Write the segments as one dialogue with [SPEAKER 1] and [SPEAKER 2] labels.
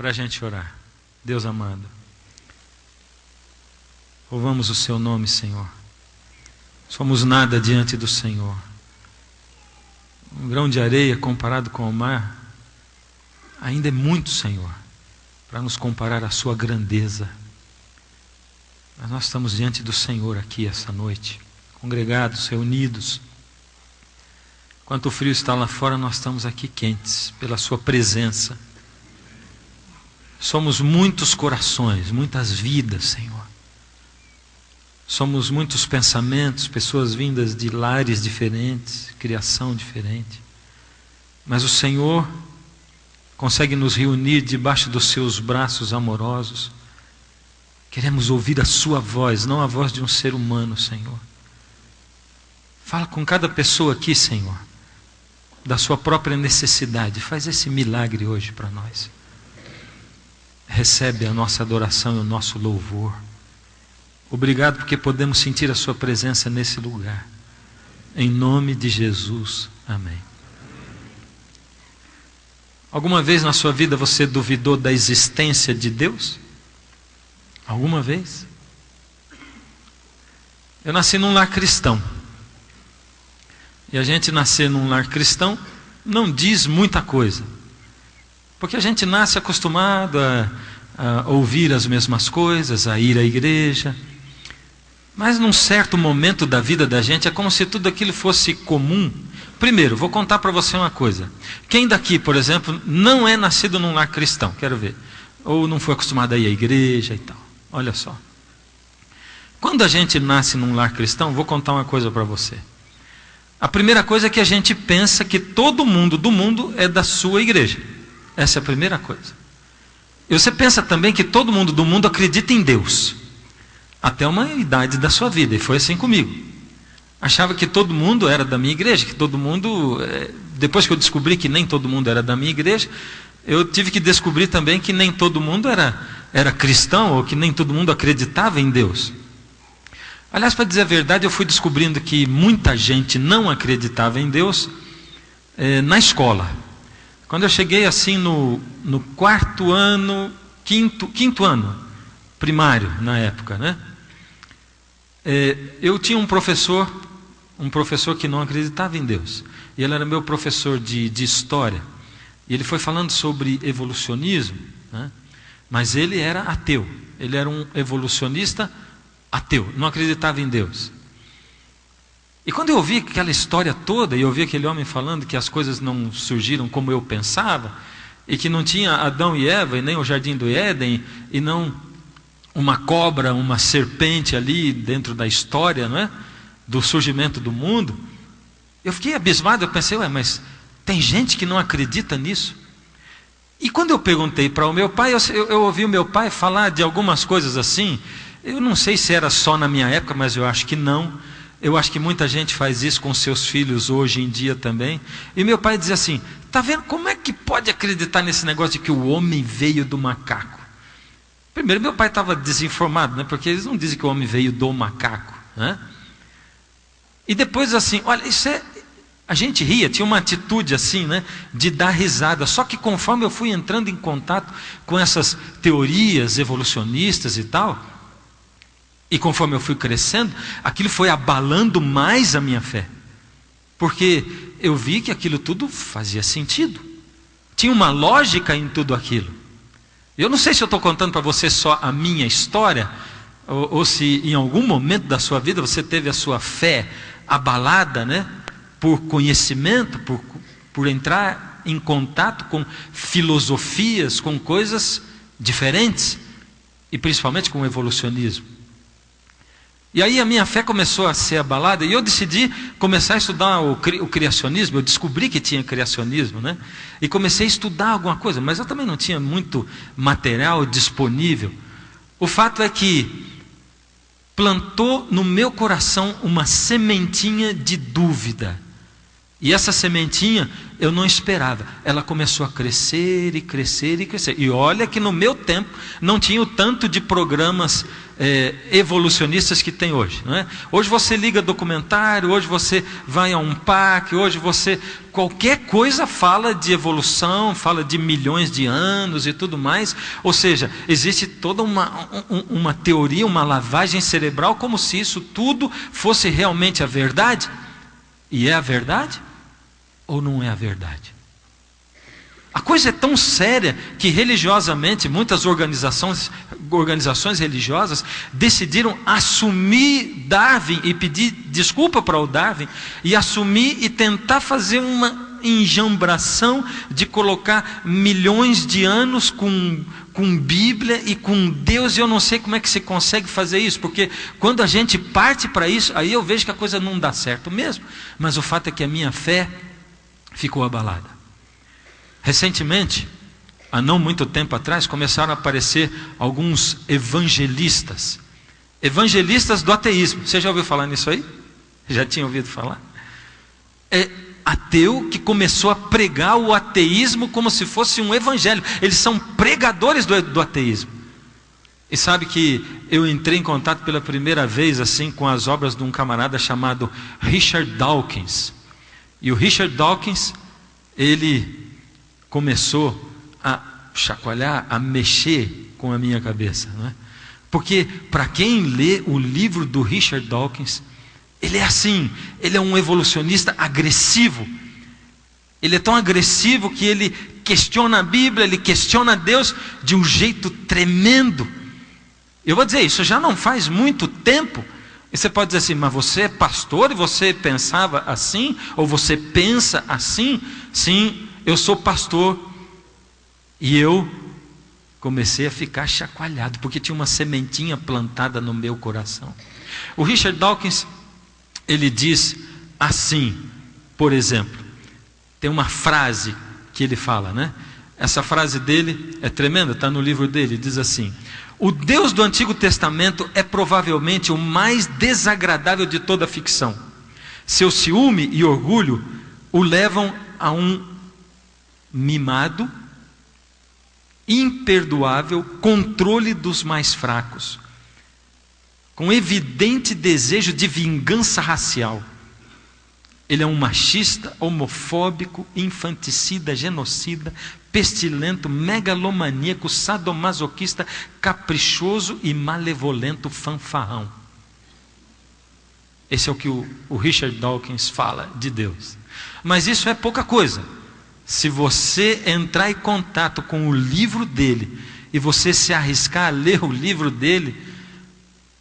[SPEAKER 1] para a gente orar. Deus amado, louvamos o Seu nome, Senhor. Somos nada diante do Senhor. Um grão de areia comparado com o mar ainda é muito, Senhor, para nos comparar à Sua grandeza. Mas nós estamos diante do Senhor aqui essa noite, congregados, reunidos. Enquanto o frio está lá fora, nós estamos aqui quentes pela Sua presença. Somos muitos corações, muitas vidas, Senhor. Somos muitos pensamentos, pessoas vindas de lares diferentes, criação diferente. Mas o Senhor consegue nos reunir debaixo dos Seus braços amorosos. Queremos ouvir a Sua voz, não a voz de um ser humano, Senhor. Fala com cada pessoa aqui, Senhor, da sua própria necessidade. Faz esse milagre hoje para nós. Recebe a nossa adoração e o nosso louvor. Obrigado porque podemos sentir a Sua presença nesse lugar. Em nome de Jesus. Amém. Alguma vez na sua vida você duvidou da existência de Deus? Alguma vez? Eu nasci num lar cristão. E a gente nascer num lar cristão não diz muita coisa. Porque a gente nasce acostumado a ouvir as mesmas coisas, a ir à igreja. Mas num certo momento da vida da gente é como se tudo aquilo fosse comum. Primeiro, vou contar para você uma coisa. Quem daqui, por exemplo, não é nascido num lar cristão? Quero ver. Ou não foi acostumado a ir à igreja e tal. Olha só. Quando a gente nasce num lar cristão, vou contar uma coisa para você. A primeira coisa é que a gente pensa que todo mundo do mundo é da sua igreja. Essa é a primeira coisa. E você pensa também que todo mundo do mundo acredita em Deus. Até uma idade da sua vida. E foi assim comigo. Achava que todo mundo era da minha igreja. Que todo mundo... Depois que eu descobri que nem todo mundo era da minha igreja, eu tive que descobrir também que nem todo mundo era cristão. Ou que nem todo mundo acreditava em Deus. Aliás, para dizer a verdade, eu fui descobrindo que muita gente não acreditava em Deus na escola. Quando eu cheguei assim no quarto ano, quinto ano, primário na época, né? Eu tinha um professor que não acreditava em Deus. E ele era meu professor de história. E ele foi falando sobre evolucionismo, né? Mas ele era ateu. Ele era um evolucionista ateu, não acreditava em Deus. E quando eu ouvi aquela história toda, e eu ouvi aquele homem falando que as coisas não surgiram como eu pensava, e que não tinha Adão e Eva, e nem o jardim do Éden, e não uma cobra, uma serpente ali dentro da história, não é? Do surgimento do mundo, eu fiquei abismado. Eu pensei, mas tem gente que não acredita nisso? E quando eu perguntei para o meu pai, eu ouvi o meu pai falar de algumas coisas assim. Eu não sei se era só na minha época, mas eu acho que não. Eu acho que muita gente faz isso com seus filhos hoje em dia também. E meu pai dizia assim, está vendo como é que pode acreditar nesse negócio de que o homem veio do macaco? Primeiro, meu pai estava desinformado, né? Porque eles não dizem que o homem veio do macaco, né? E depois assim, olha, isso é... A gente ria, tinha uma atitude assim, né, de dar risada. Só que conforme eu fui entrando em contato com essas teorias evolucionistas e tal, e conforme eu fui crescendo, aquilo foi abalando mais a minha fé. Porque eu vi que aquilo tudo fazia sentido. Tinha uma lógica em tudo aquilo. Eu não sei se eu estou contando para você só a minha história, ou se em algum momento da sua vida você teve a sua fé abalada, né? Por conhecimento, por entrar em contato com filosofias, com coisas diferentes, e principalmente com o evolucionismo. E aí a minha fé começou a ser abalada, e eu decidi começar a estudar o criacionismo. Eu descobri que tinha criacionismo, né? E comecei a estudar alguma coisa, mas eu também não tinha muito material disponível. O fato é que plantou no meu coração uma sementinha de dúvida. E essa sementinha eu não esperava. Ela começou a crescer e crescer e crescer. E olha que no meu tempo não tinha o tanto de programas evolucionistas que tem hoje, não é? Hoje você liga documentário, hoje você vai a um parque, hoje você... Qualquer coisa fala de evolução, fala de milhões de anos e tudo mais. Ou seja, existe toda uma teoria, uma lavagem cerebral, como se isso tudo fosse realmente a verdade. E é a verdade? Ou não é a verdade? A coisa é tão séria que religiosamente muitas organizações religiosas decidiram assumir Darwin e pedir desculpa para o Darwin e assumir e tentar fazer uma enjambração de colocar milhões de anos com Bíblia e com Deus. E eu não sei como é que se consegue fazer isso, porque quando a gente parte para isso, aí eu vejo que a coisa não dá certo mesmo. Mas o fato é que a minha fé ficou abalada. Recentemente, há não muito tempo atrás, começaram a aparecer alguns evangelistas do ateísmo. Você já ouviu falar nisso aí? Já tinha ouvido falar? É ateu que começou a pregar o ateísmo como se fosse um evangelho. Eles são pregadores do ateísmo. E sabe que eu entrei em contato pela primeira vez assim com as obras de um camarada chamado Richard Dawkins. E o Richard Dawkins, ele começou a chacoalhar, a mexer com a minha cabeça, não é? Porque para quem lê o livro do Richard Dawkins, ele é assim, ele é um evolucionista agressivo. Ele é tão agressivo que ele questiona a Bíblia, ele questiona Deus de um jeito tremendo. Eu vou dizer, isso já não faz muito tempo. E você pode dizer assim, mas você é pastor e você pensava assim? Ou você pensa assim? Sim, eu sou pastor. E eu comecei a ficar chacoalhado, porque tinha uma sementinha plantada no meu coração. O Richard Dawkins, ele diz assim, por exemplo, tem uma frase que ele fala, né? Essa frase dele é tremenda, está no livro dele, diz assim: o Deus do Antigo Testamento é provavelmente o mais desagradável de toda a ficção. Seu ciúme e orgulho o levam a um mimado, imperdoável controle dos mais fracos, com evidente desejo de vingança racial. Ele é um machista, homofóbico, infanticida, genocida, pestilento, megalomaníaco, sadomasoquista, caprichoso e malevolento fanfarrão. Esse é o que o Richard Dawkins fala de Deus. Mas isso é pouca coisa. Se você entrar em contato com o livro dele e você se arriscar a ler o livro dele,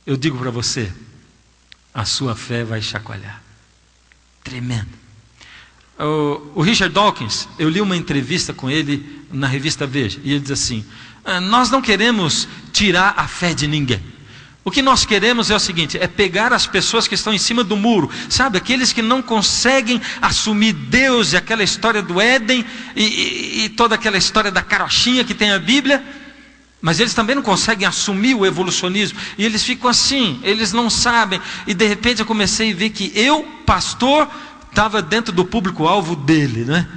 [SPEAKER 1] eu digo para você, a sua fé vai chacoalhar. Tremendo. O Richard Dawkins, eu li uma entrevista com ele na revista Veja, e ele diz assim: nós não queremos tirar a fé de ninguém. O que nós queremos é o seguinte, é pegar as pessoas que estão em cima do muro, sabe, aqueles que não conseguem assumir Deus e aquela história do Éden e toda aquela história da carochinha que tem a Bíblia, mas eles também não conseguem assumir o evolucionismo, e eles ficam assim, eles não sabem, e de repente eu comecei a ver que eu, pastor, estava dentro do público-alvo dele, né?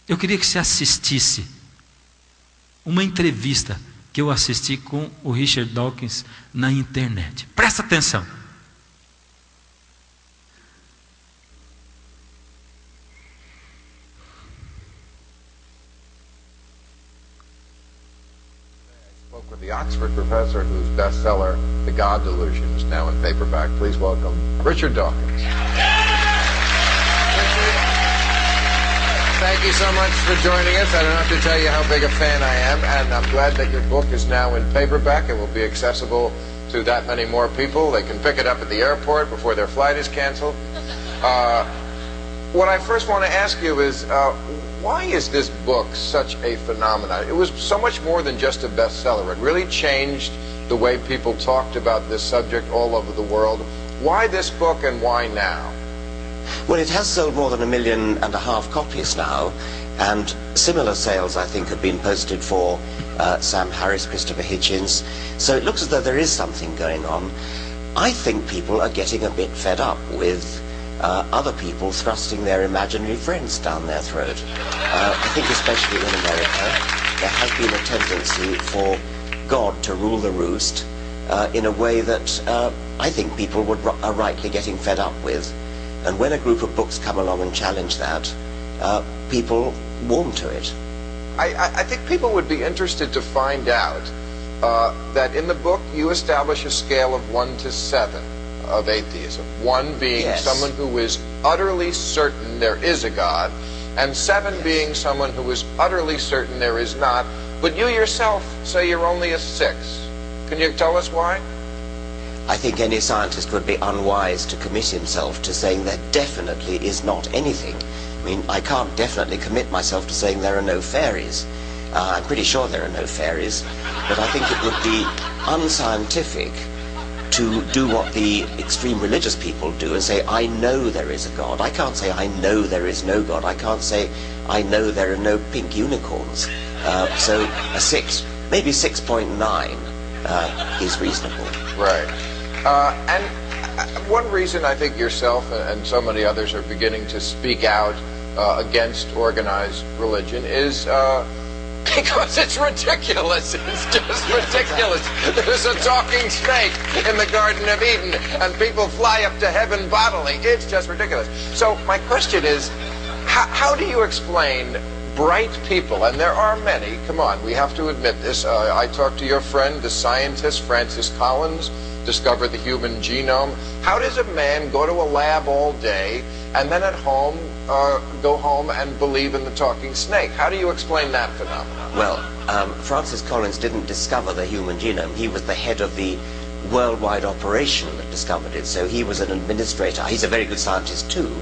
[SPEAKER 1] Eu queria que você assistisse uma entrevista que eu assisti com o Richard Dawkins na internet. Presta atenção.
[SPEAKER 2] I spoke with the Oxford professor whose bestseller, The God Delusion, is now in paperback. Please welcome Richard Dawkins. Thank you so much for joining us. I don't have to tell you how big a fan I am, and I'm glad that your book is now in paperback. It will be accessible to that many more people. They can pick it up at the airport before their flight is canceled. What I first want to ask you is, why is this book such a phenomenon? It was so much more than just a bestseller. It really changed the way people talked about this subject all over the world. Why this book and why now?
[SPEAKER 3] Well, it has sold more than 1.5 million copies now, and similar sales, I think, have been posted for Sam Harris, Christopher Hitchens. So it looks as though there is something going on. I think people are getting a bit fed up with other people thrusting their imaginary friends down their throat. I think especially in America, there has been a tendency for God to rule the roost in a way that I think people are rightly getting fed up with. And when a group of books come along and challenge that, people warm to it.
[SPEAKER 2] I think people would be interested to find out that in the book you establish a scale of 1 to 7 of atheism. 1 being
[SPEAKER 3] Yes.
[SPEAKER 2] someone who is utterly certain there is a God, and 7 being someone who is utterly certain there is not. But you yourself say you're only a 6. Can you tell us why?
[SPEAKER 3] I think any scientist would be unwise to commit himself to saying there definitely is not anything. I mean, I can't definitely commit myself to saying there are no fairies. I'm pretty sure there are no fairies, but I think it would be unscientific to do what the extreme religious people do and say, I know there is a God. I can't say, I know there is no God. I can't say, I know there are no pink unicorns. So a 6, maybe 6.9 is reasonable.
[SPEAKER 2] Right. And one reason I think yourself and so many others are beginning to speak out against organized religion is because it's ridiculous. It's just ridiculous. There's a talking snake in the Garden of Eden, and people fly up to heaven bodily. It's just ridiculous. So my question is, how do you explain bright people, and there are many, come on, we have to admit this. I talked to your friend, the scientist Francis Collins, discovered the human genome. How does a man go to a lab all day and then at home go home and believe in the talking snake? How do you explain that phenomenon?
[SPEAKER 3] Well, Francis Collins didn't discover the human genome. He was the head of the worldwide operation that discovered it. So he was an administrator. He's a very good scientist too,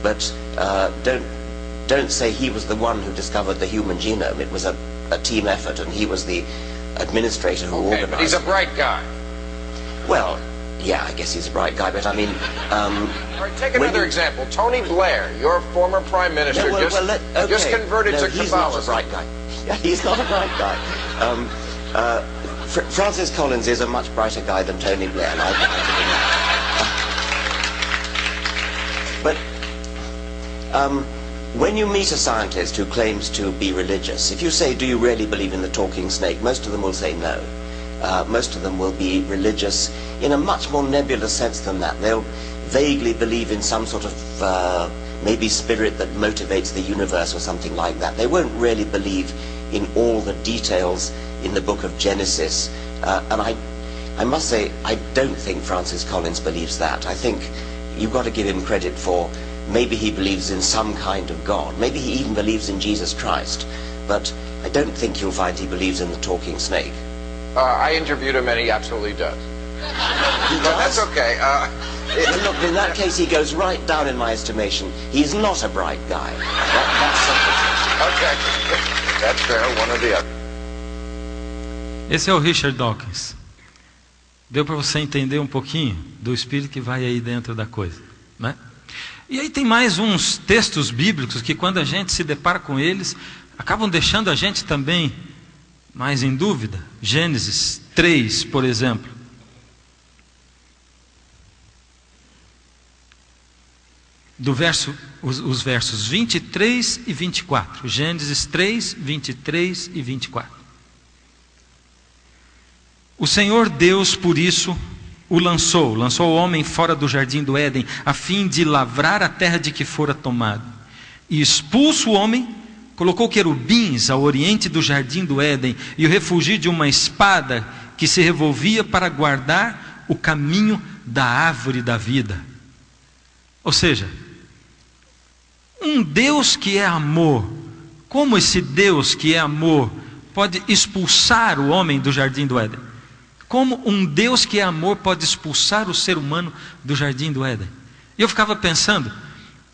[SPEAKER 3] but don't say he was the one who discovered the human genome. It was a team effort, and he was the administrator who organized it.
[SPEAKER 2] But he's a bright guy.
[SPEAKER 3] Well, yeah, I guess he's a bright guy, but I mean...
[SPEAKER 2] All right, take another example. Tony Blair, your former prime minister, just converted to Catholicism.
[SPEAKER 3] He's not a bright guy. Yeah, he's not a bright guy. Francis Collins is a much brighter guy than Tony Blair, and I give him that. But when you meet a scientist who claims to be religious, if you say, do you really believe in the talking snake, most of them will say no. Most of them will be religious in a much more nebulous sense than that. They'll vaguely believe in some sort of maybe spirit that motivates the universe or something like that. They won't really believe in all the details in the book of Genesis. And I must say, I don't think Francis Collins believes that. I think you've got to give him credit for maybe he believes in some kind of God. Maybe he even believes in Jesus Christ. But I don't think you'll find he believes in the talking snake.
[SPEAKER 2] I interviewed him and he absolutely does.
[SPEAKER 3] He
[SPEAKER 2] But
[SPEAKER 3] does?
[SPEAKER 2] that's okay.
[SPEAKER 3] Well, look, in that case, he goes right down in my estimation. He's not a bright guy. That's
[SPEAKER 2] Okay. That's fair, one or the other.
[SPEAKER 1] Esse é o Richard Dawkins. Deu para você entender um pouquinho do espírito que vai aí dentro da coisa, né? E aí tem mais uns textos bíblicos que, quando a gente se depara com eles, acabam deixando a gente também mais em dúvida. Gênesis 3, por exemplo. Os versos 23 e 24. Gênesis 3, 23 e 24. O Senhor Deus, por isso, lançou o homem fora do jardim do Éden, a fim de lavrar a terra de que fora tomado. E expulso o homem, colocou querubins ao oriente do jardim do Éden e o refugiu de uma espada que se revolvia para guardar o caminho da árvore da vida. Ou seja, um Deus que é amor, como esse Deus que é amor pode expulsar o homem do jardim do Éden? Como um Deus que é amor pode expulsar o ser humano do jardim do Éden? E eu ficava pensando,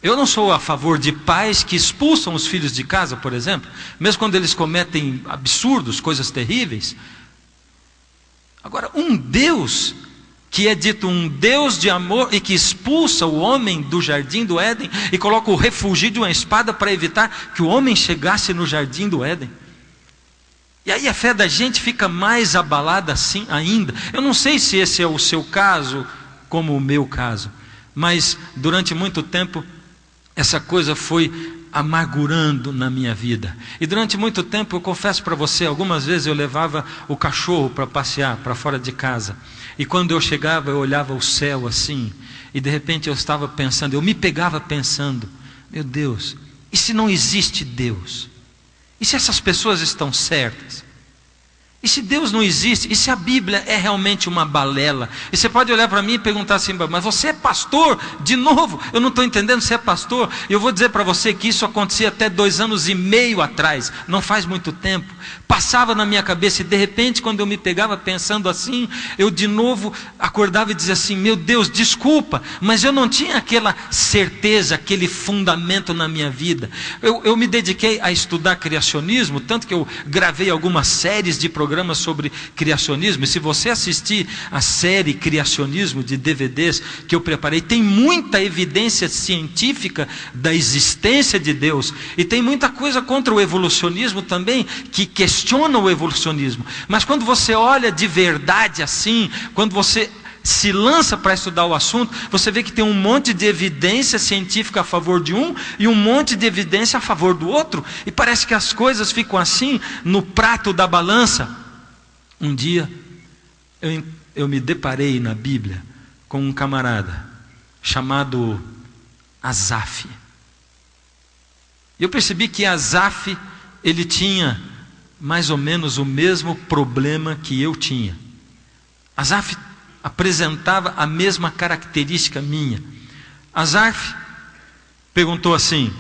[SPEAKER 1] eu não sou a favor de pais que expulsam os filhos de casa, por exemplo, mesmo quando eles cometem absurdos, coisas terríveis. Agora, um Deus que é dito um Deus de amor e que expulsa o homem do jardim do Éden e coloca o refúgio de uma espada para evitar que o homem chegasse no jardim do Éden. E aí a fé da gente fica mais abalada assim ainda. Eu não sei se esse é o seu caso, como o meu caso, mas durante muito tempo essa coisa foi amargurando na minha vida. E durante muito tempo, eu confesso para você, algumas vezes eu levava o cachorro para passear, para fora de casa. E quando eu chegava, eu olhava o céu assim, e de repente eu estava pensando, eu me pegava pensando, meu Deus, e se não existe Deus? E se essas pessoas estão certas? E se Deus não existe? E se a Bíblia é realmente uma balela? E você pode olhar para mim e perguntar assim, mas você é pastor? De novo, eu não estou entendendo, você é pastor? E eu vou dizer para você que isso acontecia até 2 anos e meio atrás, não faz muito tempo. Passava na minha cabeça e de repente, quando eu me pegava pensando assim, eu de novo acordava e dizia assim, meu Deus, desculpa, mas eu não tinha aquela certeza, aquele fundamento na minha vida. Eu me dediquei a estudar criacionismo, tanto que eu gravei algumas séries de programas sobre criacionismo, e se você assistir a série Criacionismo de DVDs que eu preparei, tem muita evidência científica da existência de Deus, e tem muita coisa contra o evolucionismo também, que questiona o evolucionismo, mas quando você olha de verdade assim, quando você se lança para estudar o assunto, você vê que tem um monte de evidência científica a favor de um e um monte de evidência a favor do outro, e parece que as coisas ficam assim no prato da balança. Um dia eu me deparei na Bíblia com um camarada chamado Asaf. Eu percebi que Asaf, ele tinha mais ou menos o mesmo problema que eu tinha. Asaf apresentava a mesma característica minha. Asaf perguntou assim,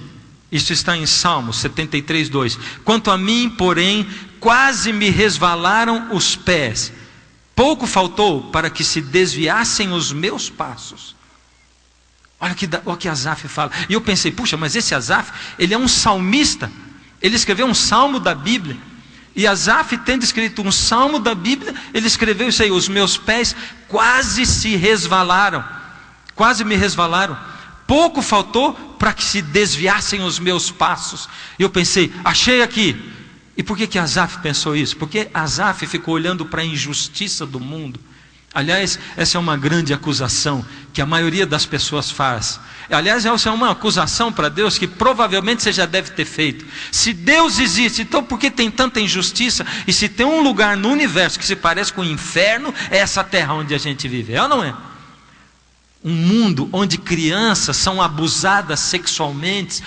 [SPEAKER 1] isso está em Salmos 73:2. Quanto a mim, porém, quase me resvalaram os pés. Pouco faltou para que se desviassem os meus passos. Olha o que Asaf fala. E eu pensei, puxa, mas esse Asaf, ele é um salmista. Ele escreveu um salmo da Bíblia. E Asaf, tendo escrito um salmo da Bíblia, ele escreveu isso aí, os meus pés quase se resvalaram. Quase me resvalaram. Pouco faltou para que se desviassem os meus passos. E eu pensei, achei aqui. E por que Asaf pensou isso? Porque Asaf ficou olhando para a injustiça do mundo. Aliás, essa é uma grande acusação que a maioria das pessoas faz. Aliás, essa é uma acusação para Deus que provavelmente você já deve ter feito. Se Deus existe, então por que tem tanta injustiça? E se tem um lugar no universo que se parece com o inferno, é essa terra onde a gente vive. É ou não é? Um mundo onde crianças são abusadas sexualmente,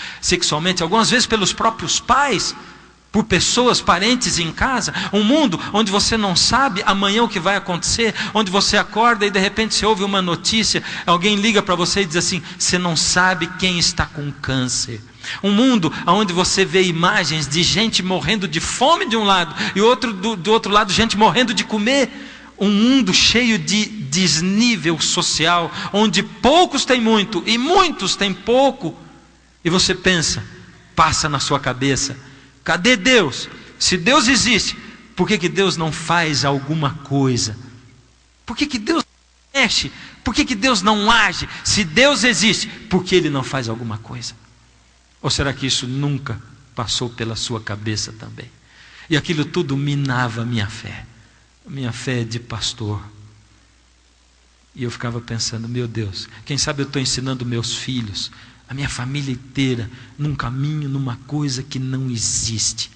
[SPEAKER 1] algumas vezes pelos próprios pais, por pessoas, parentes em casa. Um mundo onde você não sabe amanhã o que vai acontecer, onde você acorda e de repente você ouve uma notícia, alguém liga para você e diz assim, você não sabe quem está com câncer. Um mundo onde você vê imagens de gente morrendo de fome de um lado e do outro lado gente morrendo de comer. Um mundo cheio de desnível social, onde poucos têm muito e muitos têm pouco. E você pensa, passa na sua cabeça, cadê Deus? Se Deus existe, por que Deus não faz alguma coisa? Por que Deus não mexe? Por que Deus não age? Se Deus existe, por que Ele não faz alguma coisa? Ou será que isso nunca passou pela sua cabeça também? E aquilo tudo minava a minha fé de pastor. E eu ficava pensando, meu Deus, quem sabe eu estou ensinando meus filhos, a minha família inteira, num caminho, numa coisa que não existe.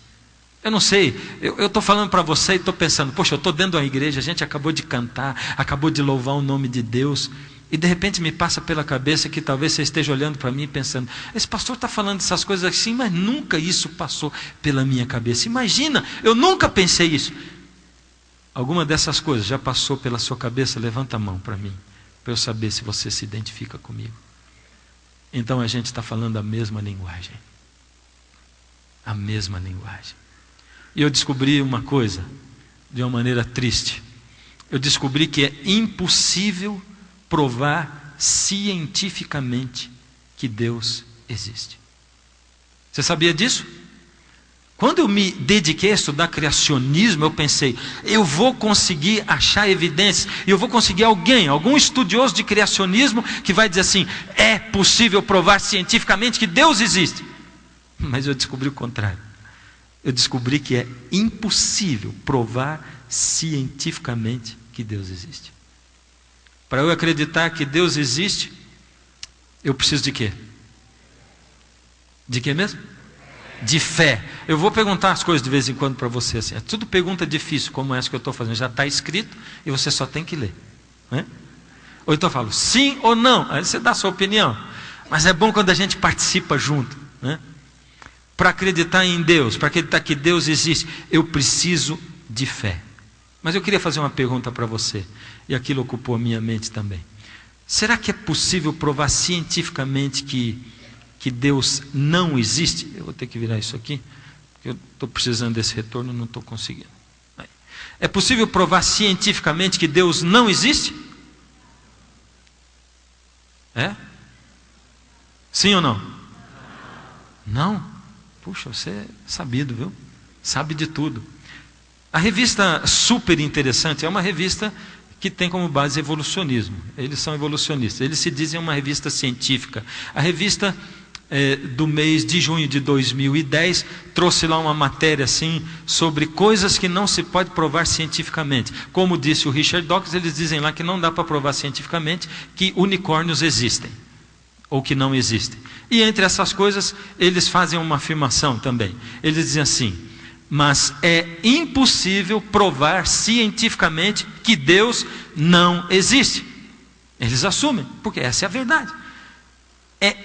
[SPEAKER 1] Eu não sei, eu estou falando para você e estou pensando, poxa, eu estou dentro da igreja, a gente acabou de cantar, acabou de louvar o nome de Deus, e de repente me passa pela cabeça que talvez você esteja olhando para mim e pensando, esse pastor está falando essas coisas assim, mas nunca isso passou pela minha cabeça. Imagina, eu nunca pensei isso. Alguma dessas coisas já passou pela sua cabeça? Levanta a mão para mim, para eu saber se você se identifica comigo. Então a gente está falando a mesma linguagem. A mesma linguagem. E eu descobri uma coisa, de uma maneira triste. Eu descobri que é impossível provar cientificamente que Deus existe. Você sabia disso? Quando eu me dediquei a estudar criacionismo, eu pensei, eu vou conseguir achar evidências, e eu vou conseguir algum estudioso de criacionismo, que vai dizer assim, é possível provar cientificamente que Deus existe. Mas eu descobri o contrário. Eu descobri que é impossível provar cientificamente que Deus existe. Para eu acreditar que Deus existe, eu preciso de quê? De quê mesmo? De fé. Eu vou perguntar as coisas de vez em quando para você. Assim. É tudo pergunta difícil, como essa que eu estou fazendo. Já está escrito e você só tem que ler. Né? Ou então eu falo sim ou não. Aí você dá a sua opinião. Mas é bom quando a gente participa junto. Né? Para acreditar em Deus, para acreditar que Deus existe, eu preciso de fé. Mas eu queria fazer uma pergunta para você. E aquilo ocupou a minha mente também. Será que é possível provar cientificamente que Deus não existe? Eu vou ter que virar isso aqui, porque eu estou precisando desse retorno, não estou conseguindo. É possível provar cientificamente que Deus não existe? É? Sim ou não? Não? Puxa, você é sabido, viu? Sabe de tudo. A revista Super Interessante é uma revista que tem como base evolucionismo. Eles são evolucionistas. Eles se dizem uma revista científica. A revista do mês de junho de 2010 trouxe lá uma matéria assim sobre coisas que não se pode provar cientificamente. Como disse o Richard Dawkins, eles dizem lá que não dá para provar cientificamente que unicórnios existem ou que não existem. E entre essas coisas eles fazem uma afirmação também. Eles dizem assim: mas é impossível provar cientificamente que Deus não existe. Eles assumem, porque essa é a verdade. É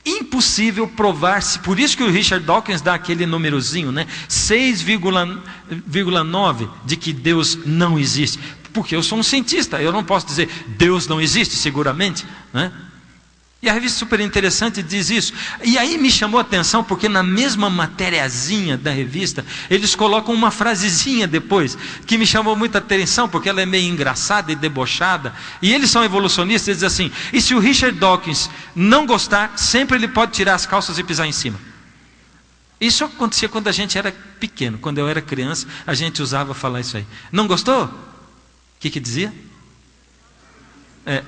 [SPEAKER 1] impossível provar-se, por isso que o Richard Dawkins dá aquele númerozinho, né? 6,9 de que Deus não existe. Porque eu sou um cientista, eu não posso dizer Deus não existe, seguramente, né? E a revista Super Interessante diz isso. E aí me chamou a atenção, porque na mesma matériazinha da revista, eles colocam uma frasezinha depois, que me chamou muita atenção, porque ela é meio engraçada e debochada. E eles são evolucionistas, eles dizem assim: e se o Richard Dawkins não gostar, sempre ele pode tirar as calças e pisar em cima. Isso acontecia quando a gente era pequeno. Quando eu era criança, a gente usava falar isso aí. Não gostou? O que dizia?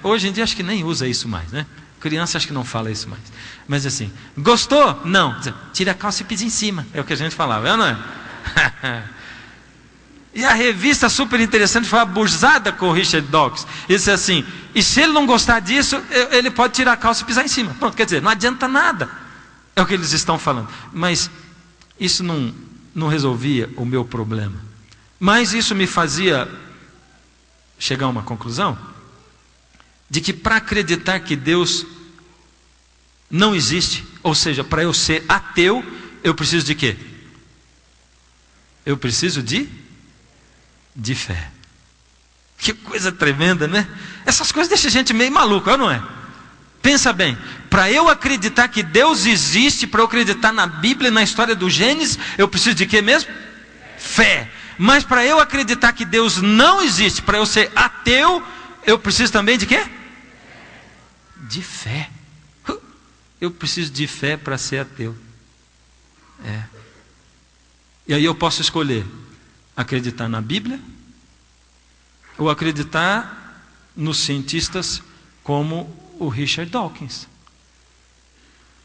[SPEAKER 1] Hoje em dia acho que nem usa isso mais, né? Criança acho que não fala isso mais. Mas assim, gostou? Não. Tira a calça e pisa em cima. É o que a gente falava, não é? E a revista Super Interessante foi abusada com o Richard Dawkins. Ele disse assim: e se ele não gostar disso, ele pode tirar a calça e pisar em cima. Pronto, quer dizer, não adianta nada. É o que eles estão falando. Mas isso não resolvia o meu problema. Mas isso me fazia chegar a uma conclusão de que para acreditar que Deus não existe, ou seja, para eu ser ateu, eu preciso de quê? Eu preciso de fé. Que coisa tremenda, né? Essas coisas deixam a gente meio maluco, não é? Pensa bem, para eu acreditar que Deus existe, para eu acreditar na Bíblia e na história do Gênesis, eu preciso de quê mesmo? Fé. Mas para eu acreditar que Deus não existe, para eu ser ateu, eu preciso também de quê? De fé. Eu preciso de fé para ser ateu. E aí eu posso escolher acreditar na Bíblia ou acreditar nos cientistas como o Richard Dawkins.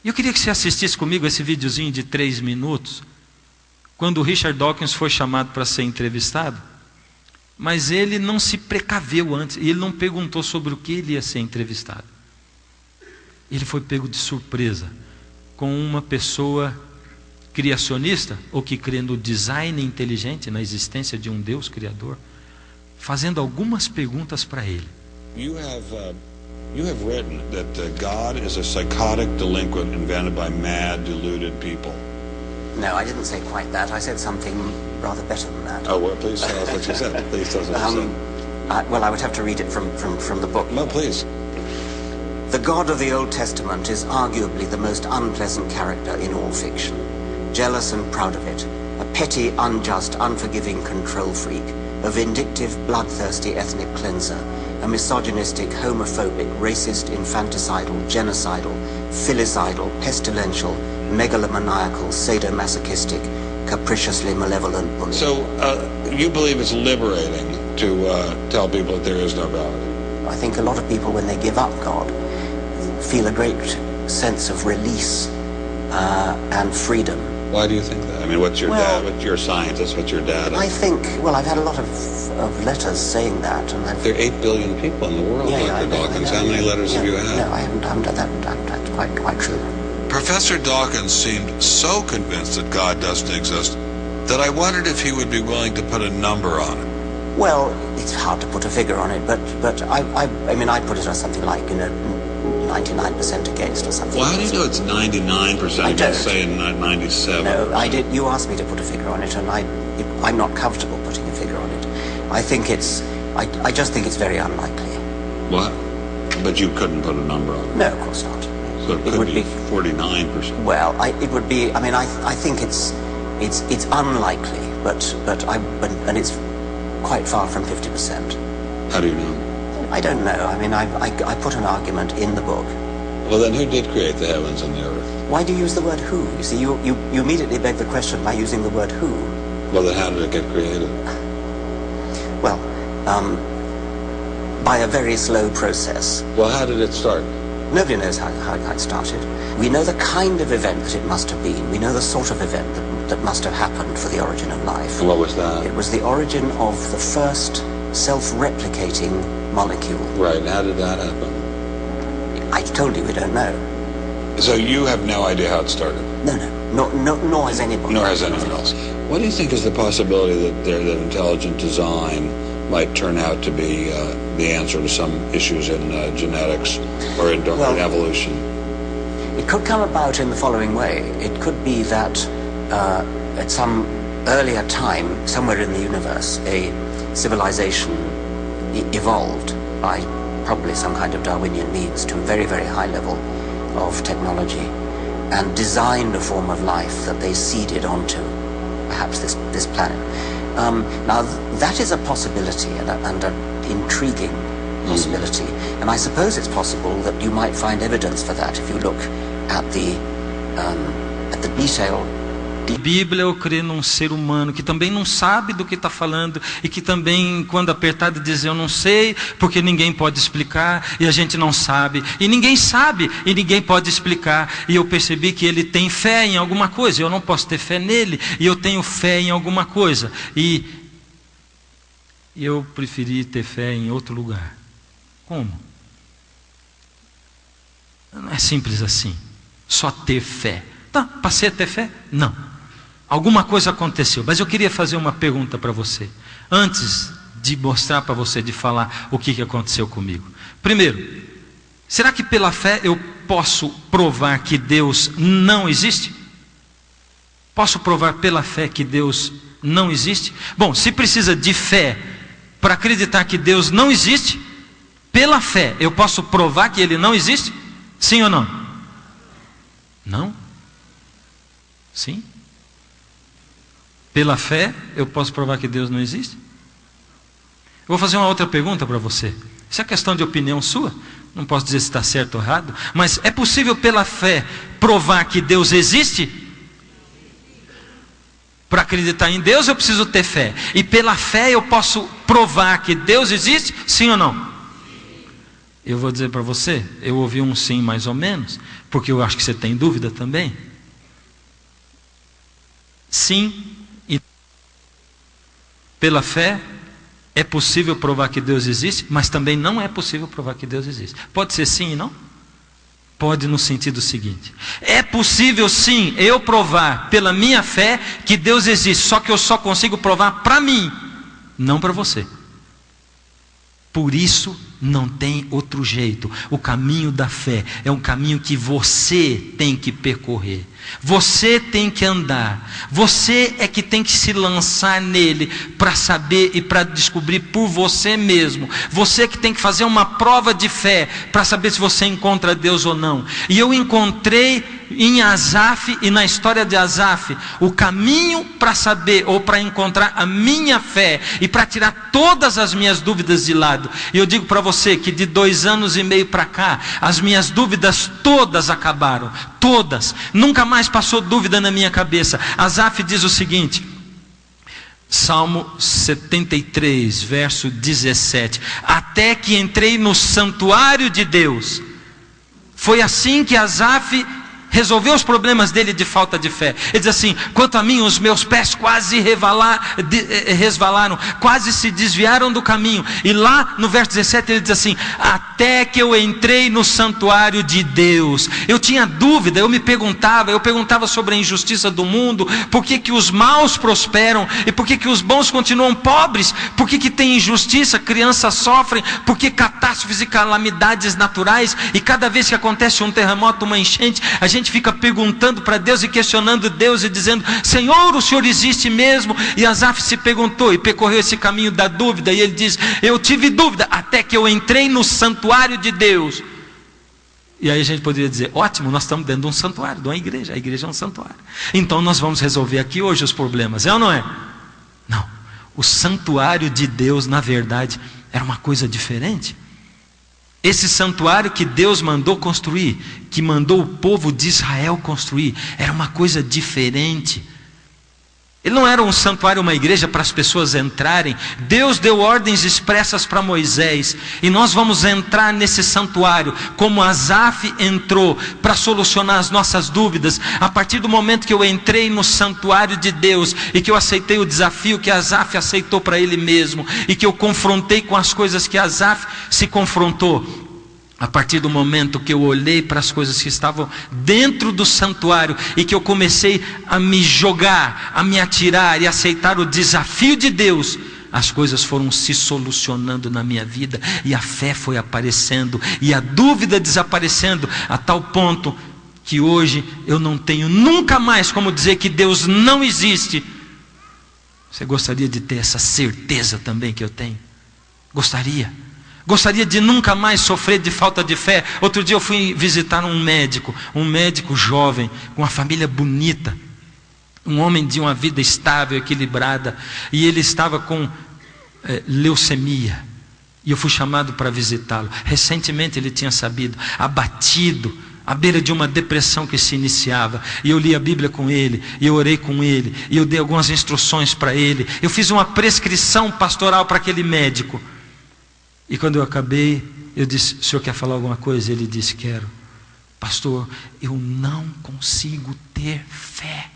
[SPEAKER 1] E eu queria que você assistisse comigo esse videozinho de 3 minutos, quando o Richard Dawkins foi chamado para ser entrevistado. Mas ele não se precaveu antes, e ele não perguntou sobre o que ele ia ser entrevistado. Ele foi pego de surpresa com uma pessoa criacionista, ou que crê no design inteligente, na existência de um Deus criador, fazendo algumas perguntas para ele.
[SPEAKER 4] You have written that God is a psychotic delinquent invented by mad, deluded people.
[SPEAKER 3] No, I didn't say quite that. I said something rather better than that.
[SPEAKER 4] Oh, well, please tell us what you said. Please tell us what you said.
[SPEAKER 3] Well, I would have to read it from the book.
[SPEAKER 4] No, please.
[SPEAKER 3] The God of the Old Testament is arguably the most unpleasant character in all fiction. Jealous and proud of it. A petty, unjust, unforgiving control freak. A vindictive, bloodthirsty ethnic cleanser. A misogynistic, homophobic, racist, infanticidal, genocidal, filicidal, pestilential, megalomaniacal, sadomasochistic, capriciously malevolent bully.
[SPEAKER 4] So, you believe it's liberating to tell people that there is no God?
[SPEAKER 3] I think a lot of people, when they give up God, feel a great sense of release and freedom.
[SPEAKER 4] Why do you think that? I mean, what's your dad, what's your scientist, what's your dad?
[SPEAKER 3] I think, well, I've had a lot of letters saying that. And
[SPEAKER 4] there are 8 billion people in the world, Dr. Dawkins. How many letters have you had?
[SPEAKER 3] No, I haven't done that. That's quite true.
[SPEAKER 4] Professor Dawkins seemed so convinced that God doesn't exist that I wondered if he would be willing to put a number on it.
[SPEAKER 3] Well, it's hard to put a figure on it, but I mean, I'd put it as something like, 99% against or something.
[SPEAKER 4] Well, how do you know it's 99%?
[SPEAKER 3] I don't.
[SPEAKER 4] Say 97.
[SPEAKER 3] No, I did. You asked me to put a figure on it, and I'm not comfortable putting a figure on it. I think I just think it's very unlikely.
[SPEAKER 4] What? But you couldn't put a number on it?
[SPEAKER 3] No, of course not.
[SPEAKER 4] So it could be 49%.
[SPEAKER 3] Well, it would be. I mean, I think it's unlikely, but it's quite far from 50%.
[SPEAKER 4] How do you know?
[SPEAKER 3] I don't know. I mean, I put an argument in the book.
[SPEAKER 4] Well, then who did create the heavens and the earth?
[SPEAKER 3] Why do you use the word who? You see, you immediately beg the question by using the word who.
[SPEAKER 4] Well, then how did it get created?
[SPEAKER 3] Well, by a very slow process.
[SPEAKER 4] Well, how did it start?
[SPEAKER 3] Nobody knows how it started. We know the kind of event that it must have been. We know the sort of event that must have happened for the origin of life.
[SPEAKER 4] And what was that?
[SPEAKER 3] It was the origin of the first self-replicating molecule.
[SPEAKER 4] Right, and how did that happen?
[SPEAKER 3] I told you we don't know.
[SPEAKER 4] So you have no idea how it started?
[SPEAKER 3] No, nor has anybody.
[SPEAKER 4] Nor has anyone else. What do you think is the possibility that intelligent design might turn out to be the answer to some issues in genetics or in evolution?
[SPEAKER 3] It could come about in the following way. It could be that at some earlier time, somewhere in the universe, a civilization evolved by probably some kind of Darwinian means to a very, very high level of technology and designed a form of life that they seeded onto perhaps this planet. Now, that is a possibility and an intriguing possibility. And I suppose it's possible that you might find evidence for that if you look at the detail.
[SPEAKER 1] A Bíblia, eu creio num ser humano que também não sabe do que está falando e que também, quando apertado, diz eu não sei, porque ninguém pode explicar e a gente não sabe. E ninguém sabe e ninguém pode explicar. E eu percebi que ele tem fé em alguma coisa. Eu não posso ter fé nele e eu tenho fé em alguma coisa. E eu preferi ter fé em outro lugar. Como? Não é simples assim. Só ter fé. Tá, passei a ter fé? Não. Alguma coisa aconteceu, mas eu queria fazer uma pergunta para você, antes de mostrar para você, de falar o que aconteceu comigo. Primeiro, será que pela fé eu posso provar que Deus não existe? Posso provar pela fé que Deus não existe? Bom, se precisa de fé para acreditar que Deus não existe, pela fé eu posso provar que Ele não existe? Sim ou não? Não? Sim? Pela fé, eu posso provar que Deus não existe? Eu vou fazer uma outra pergunta para você. Isso é questão de opinião sua. Não posso dizer se está certo ou errado. Mas é possível pela fé provar que Deus existe? Para acreditar em Deus eu preciso ter fé. E pela fé eu posso provar que Deus existe? Sim ou não? Eu vou dizer para você, eu ouvi um sim mais ou menos, porque eu acho que você tem dúvida também. Sim, e pela fé é possível provar que Deus existe, mas também não é possível provar que Deus existe. Pode ser sim e não? Pode no sentido seguinte: é possível sim eu provar pela minha fé que Deus existe, só que eu só consigo provar para mim, não para você. Por isso não tem outro jeito. O caminho da fé é um caminho que você tem que percorrer. Você tem que andar. Você é que tem que se lançar nele para saber e para descobrir por você mesmo. Você que tem que fazer uma prova de fé para saber se você encontra Deus ou não. E eu encontrei em Asaf e na história de Asaf o caminho para saber ou para encontrar a minha fé e para tirar todas as minhas dúvidas de lado. E eu digo para você que de 2 anos e meio para cá as minhas dúvidas todas acabaram, todas, nunca mais passou dúvida na minha cabeça. Asaf diz o seguinte, Salmo 73, verso 17: até que entrei no santuário de Deus. Foi assim que Asaf resolveu os problemas dele de falta de fé. Ele diz assim: quanto a mim, os meus pés quase resvalaram, quase se desviaram do caminho. E lá no verso 17 ele diz assim: até que eu entrei no santuário de Deus. Eu tinha dúvida, eu perguntava sobre a injustiça do mundo. Por que os maus prosperam e por que os bons continuam pobres? Por que tem injustiça, crianças sofrem? Por que catástrofes e calamidades naturais? E cada vez que acontece um terremoto, uma enchente, a gente fica perguntando para Deus e questionando Deus e dizendo: Senhor, o Senhor existe mesmo? E Asaf se perguntou e percorreu esse caminho da dúvida, e ele diz: eu tive dúvida até que eu entrei no santuário de Deus. E aí a gente poderia dizer: ótimo, nós estamos dentro de um santuário, de uma igreja. A igreja é um santuário. Então nós vamos resolver aqui hoje os problemas, é ou não é? Não, o santuário de Deus, na verdade, era uma coisa diferente. Esse santuário que Deus mandou construir, que mandou o povo de Israel construir, era uma coisa diferente. Ele não era um santuário, uma igreja para as pessoas entrarem. Deus deu ordens expressas para Moisés, e nós vamos entrar nesse santuário como Asaf entrou, para solucionar as nossas dúvidas. A partir do momento que eu entrei no santuário de Deus e que eu aceitei o desafio que Asaf aceitou para ele mesmo, e que eu confrontei com as coisas que Asaf se confrontou, a partir do momento que eu olhei para as coisas que estavam dentro do santuário e que eu comecei a me jogar, a me atirar e aceitar o desafio de Deus, as coisas foram se solucionando na minha vida, e a fé foi aparecendo e a dúvida desaparecendo, a tal ponto que hoje eu não tenho nunca mais como dizer que Deus não existe. Você gostaria de ter essa certeza também que eu tenho? Gostaria de nunca mais sofrer de falta de fé. Outro dia eu fui visitar um médico jovem, com uma família bonita, um homem de uma vida estável, equilibrada, e ele estava com leucemia, e eu fui chamado para visitá-lo. Recentemente ele tinha sabido, abatido, à beira de uma depressão que se iniciava, e eu li a Bíblia com ele, e eu orei com ele, e eu dei algumas instruções para ele, eu fiz uma prescrição pastoral para aquele médico. E quando eu acabei, eu disse: o senhor quer falar alguma coisa? Ele disse: quero. Pastor, eu não consigo ter fé.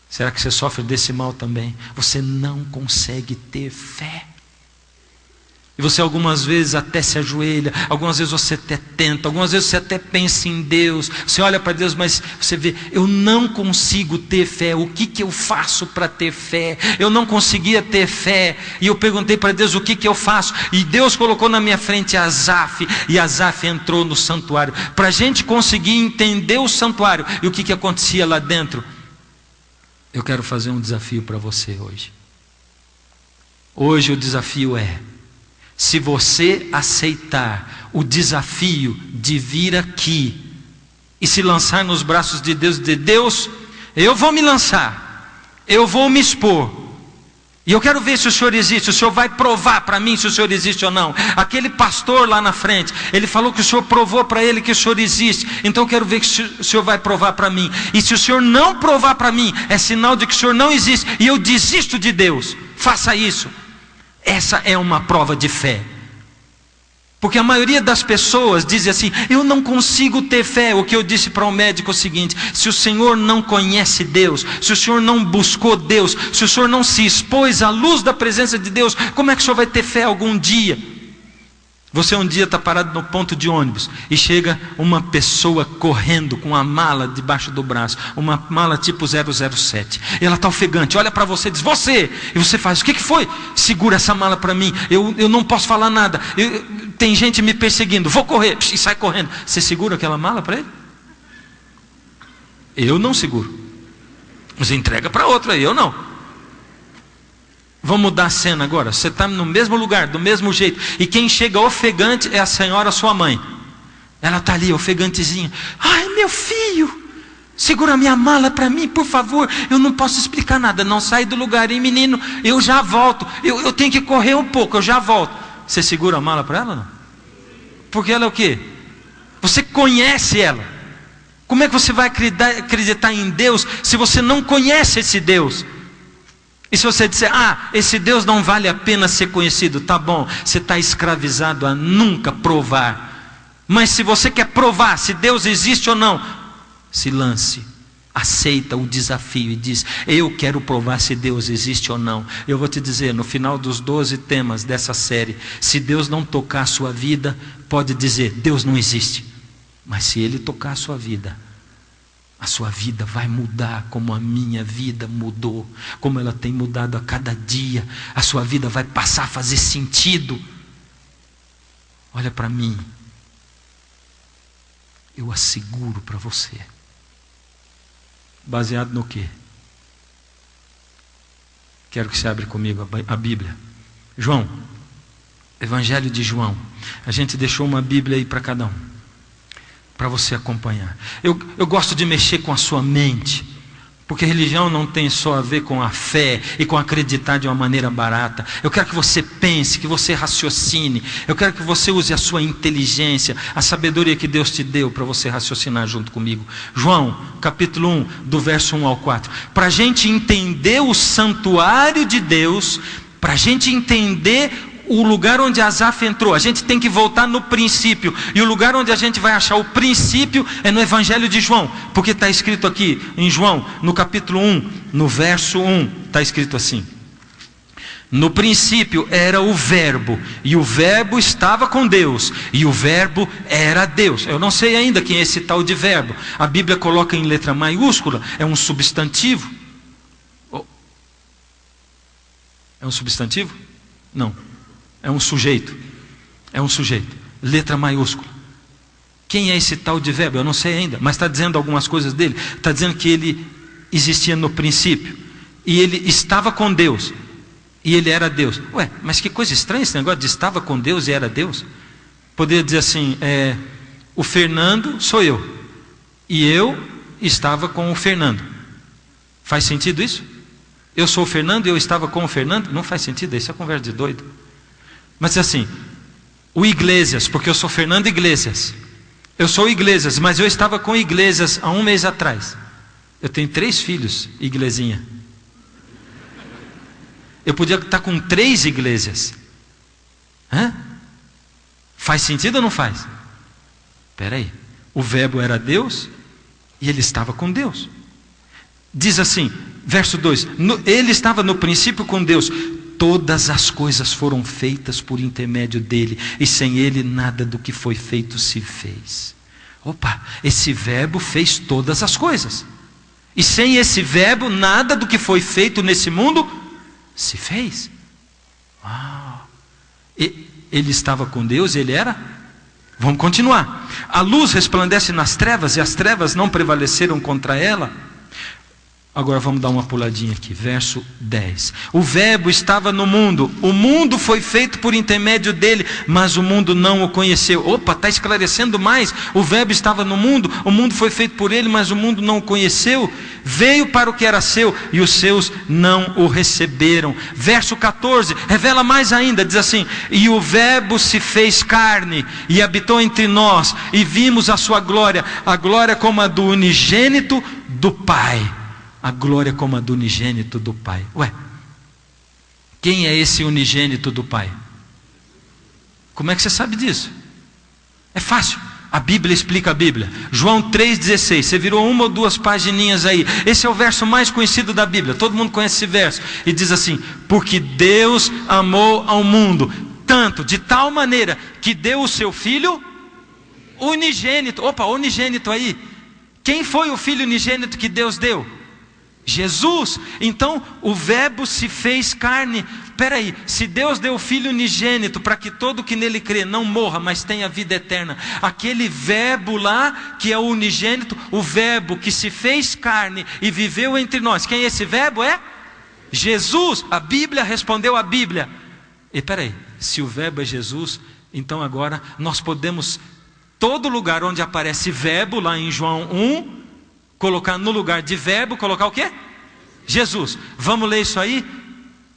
[SPEAKER 1] Será que você sofre desse mal também? Você não consegue ter fé. E você algumas vezes até se ajoelha, algumas vezes você até tenta, algumas vezes você até pensa em Deus, você olha para Deus, mas você vê: eu não consigo ter fé. O que eu faço para ter fé? Eu não conseguia ter fé, e eu perguntei para Deus: o que eu faço? E Deus colocou na minha frente Asaf, e Asaf entrou no santuário, para a gente conseguir entender o santuário e o que acontecia lá dentro. Eu quero fazer um desafio para você hoje. Hoje o desafio é: se você aceitar o desafio de vir aqui e se lançar nos braços de Deus, de Deus, eu vou me lançar, eu vou me expor, e eu quero ver se o Senhor existe, o Senhor vai provar para mim se o Senhor existe ou não. Aquele pastor lá na frente, ele falou que o Senhor provou para ele que o Senhor existe, então eu quero ver que o Senhor vai provar para mim. E se o Senhor não provar para mim, é sinal de que o Senhor não existe, e eu desisto de Deus. Faça isso. Essa é uma prova de fé. Porque a maioria das pessoas diz assim: eu não consigo ter fé. O que eu disse para o médico é o seguinte: se o senhor não conhece Deus, se o senhor não buscou Deus, se o senhor não se expôs à luz da presença de Deus, como é que o senhor vai ter fé algum dia? Você um dia está parado no ponto de ônibus e chega uma pessoa correndo com uma mala debaixo do braço, uma mala tipo 007. Ela está ofegante, olha para você e diz: você! E você faz: o que foi? Segura essa mala para mim, eu não posso falar nada, tem gente me perseguindo, vou correr. E sai correndo. Você segura aquela mala para ele? Eu não seguro. Você entrega para outro aí, eu não. Vamos mudar a cena agora. Você está no mesmo lugar, do mesmo jeito, e quem chega ofegante é a senhora, sua mãe. Ela está ali ofegantezinha: ai, meu filho, segura minha mala para mim, por favor, eu não posso explicar nada. Não sai do lugar, hein, menino, eu já volto, eu tenho que correr um pouco, eu já volto. Você segura a mala para ela, não? Porque ela é o quê? Você conhece ela. Como é que você vai acreditar em Deus se você não conhece esse Deus? E se você disser: esse Deus não vale a pena ser conhecido, tá bom, você está escravizado a nunca provar Mas se você quer provar se Deus existe ou não, se lance, aceita o desafio e diz: eu quero provar se Deus existe ou não. Eu vou te dizer, no final dos 12 temas dessa série, se Deus não tocar a sua vida, pode dizer: Deus não existe. Mas se Ele tocar a sua vida vai mudar como a minha vida mudou, como ela tem mudado a cada dia. A sua vida vai passar a fazer sentido. Olha para mim, eu asseguro para você. Baseado no quê? Quero que você abra comigo a Bíblia. João, Evangelho de João. A gente deixou uma Bíblia aí para cada um, para você acompanhar. Eu gosto de mexer com a sua mente, porque religião não tem só a ver com a fé e com acreditar de uma maneira barata. Eu quero que você pense, que você raciocine. Eu quero que você use a sua inteligência, a sabedoria que Deus te deu para você raciocinar junto comigo. João, capítulo 1, do verso 1 ao 4. Para a gente entender o santuário de Deus, para a gente entender o lugar onde Asaf entrou, a gente tem que voltar no princípio. E o lugar onde a gente vai achar o princípio é no Evangelho de João, porque está escrito aqui em João, no capítulo 1, no verso 1, está escrito assim: no princípio era o verbo, e o verbo estava com Deus, e o verbo era Deus. Eu não sei ainda quem é esse tal de verbo. A Bíblia coloca em letra maiúscula, é um substantivo. É um substantivo? Não. É um sujeito. É um sujeito. Letra maiúscula. Quem é esse tal de verbo? Eu não sei ainda, mas está dizendo algumas coisas dele. Está dizendo que ele existia no princípio, e ele estava com Deus, e ele era Deus. Ué, mas que coisa estranha esse negócio de estava com Deus e era Deus. Poderia dizer assim, o Fernando sou eu, e eu estava com o Fernando. Faz sentido isso? Eu sou o Fernando e eu estava com o Fernando? Não faz sentido, isso é conversa de doido. Mas assim, o Iglesias, porque eu sou Fernando Iglesias. Eu sou Iglesias, mas eu estava com Iglesias há 1 mês atrás. Eu tenho 3 filhos, Iglesinha. Eu podia estar com 3 Iglesias. Faz sentido ou não faz? Espera aí. O verbo era Deus e ele estava com Deus. Diz assim, verso 2: ele estava no princípio com Deus. Todas as coisas foram feitas por intermédio dele, e sem ele nada do que foi feito se fez. Opa, esse verbo fez todas as coisas, e sem esse verbo nada do que foi feito nesse mundo se fez. Uau. Ele estava com Deus e ele era? Vamos continuar. A luz resplandece nas trevas, e as trevas não prevaleceram contra ela. Agora vamos dar uma puladinha aqui, verso 10. O verbo estava no mundo, o mundo foi feito por intermédio dele, mas o mundo não o conheceu. Opa, está esclarecendo mais. O verbo estava no mundo, o mundo foi feito por ele, mas o mundo não o conheceu. Veio para o que era seu, e os seus não o receberam. Verso 14, revela mais ainda, diz assim: e o verbo se fez carne, e habitou entre nós, e vimos a sua glória, a glória como a do unigênito do Pai. A glória como a do unigênito do Pai. Ué, quem é esse unigênito do Pai? Como é que você sabe disso? É fácil, a Bíblia explica a Bíblia. João 3,16, você virou 1 ou 2 pagininhas aí. Esse é o verso mais conhecido da Bíblia, todo mundo conhece esse verso. E diz assim: porque Deus amou ao mundo, tanto, de tal maneira, que deu o seu Filho unigênito. Opa, unigênito aí. Quem foi o Filho unigênito que Deus deu? Jesus. Então o verbo se fez carne. Espera aí, se Deus deu o Filho unigênito para que todo que nele crê não morra, mas tenha vida eterna, aquele verbo lá que é o unigênito, o verbo que se fez carne e viveu entre nós, quem é esse verbo? É Jesus. A Bíblia respondeu a Bíblia. E espera aí, se o verbo é Jesus, então agora nós podemos, todo lugar onde aparece verbo, lá em João 1, colocar no lugar de verbo, colocar o quê? Jesus. Vamos ler isso aí?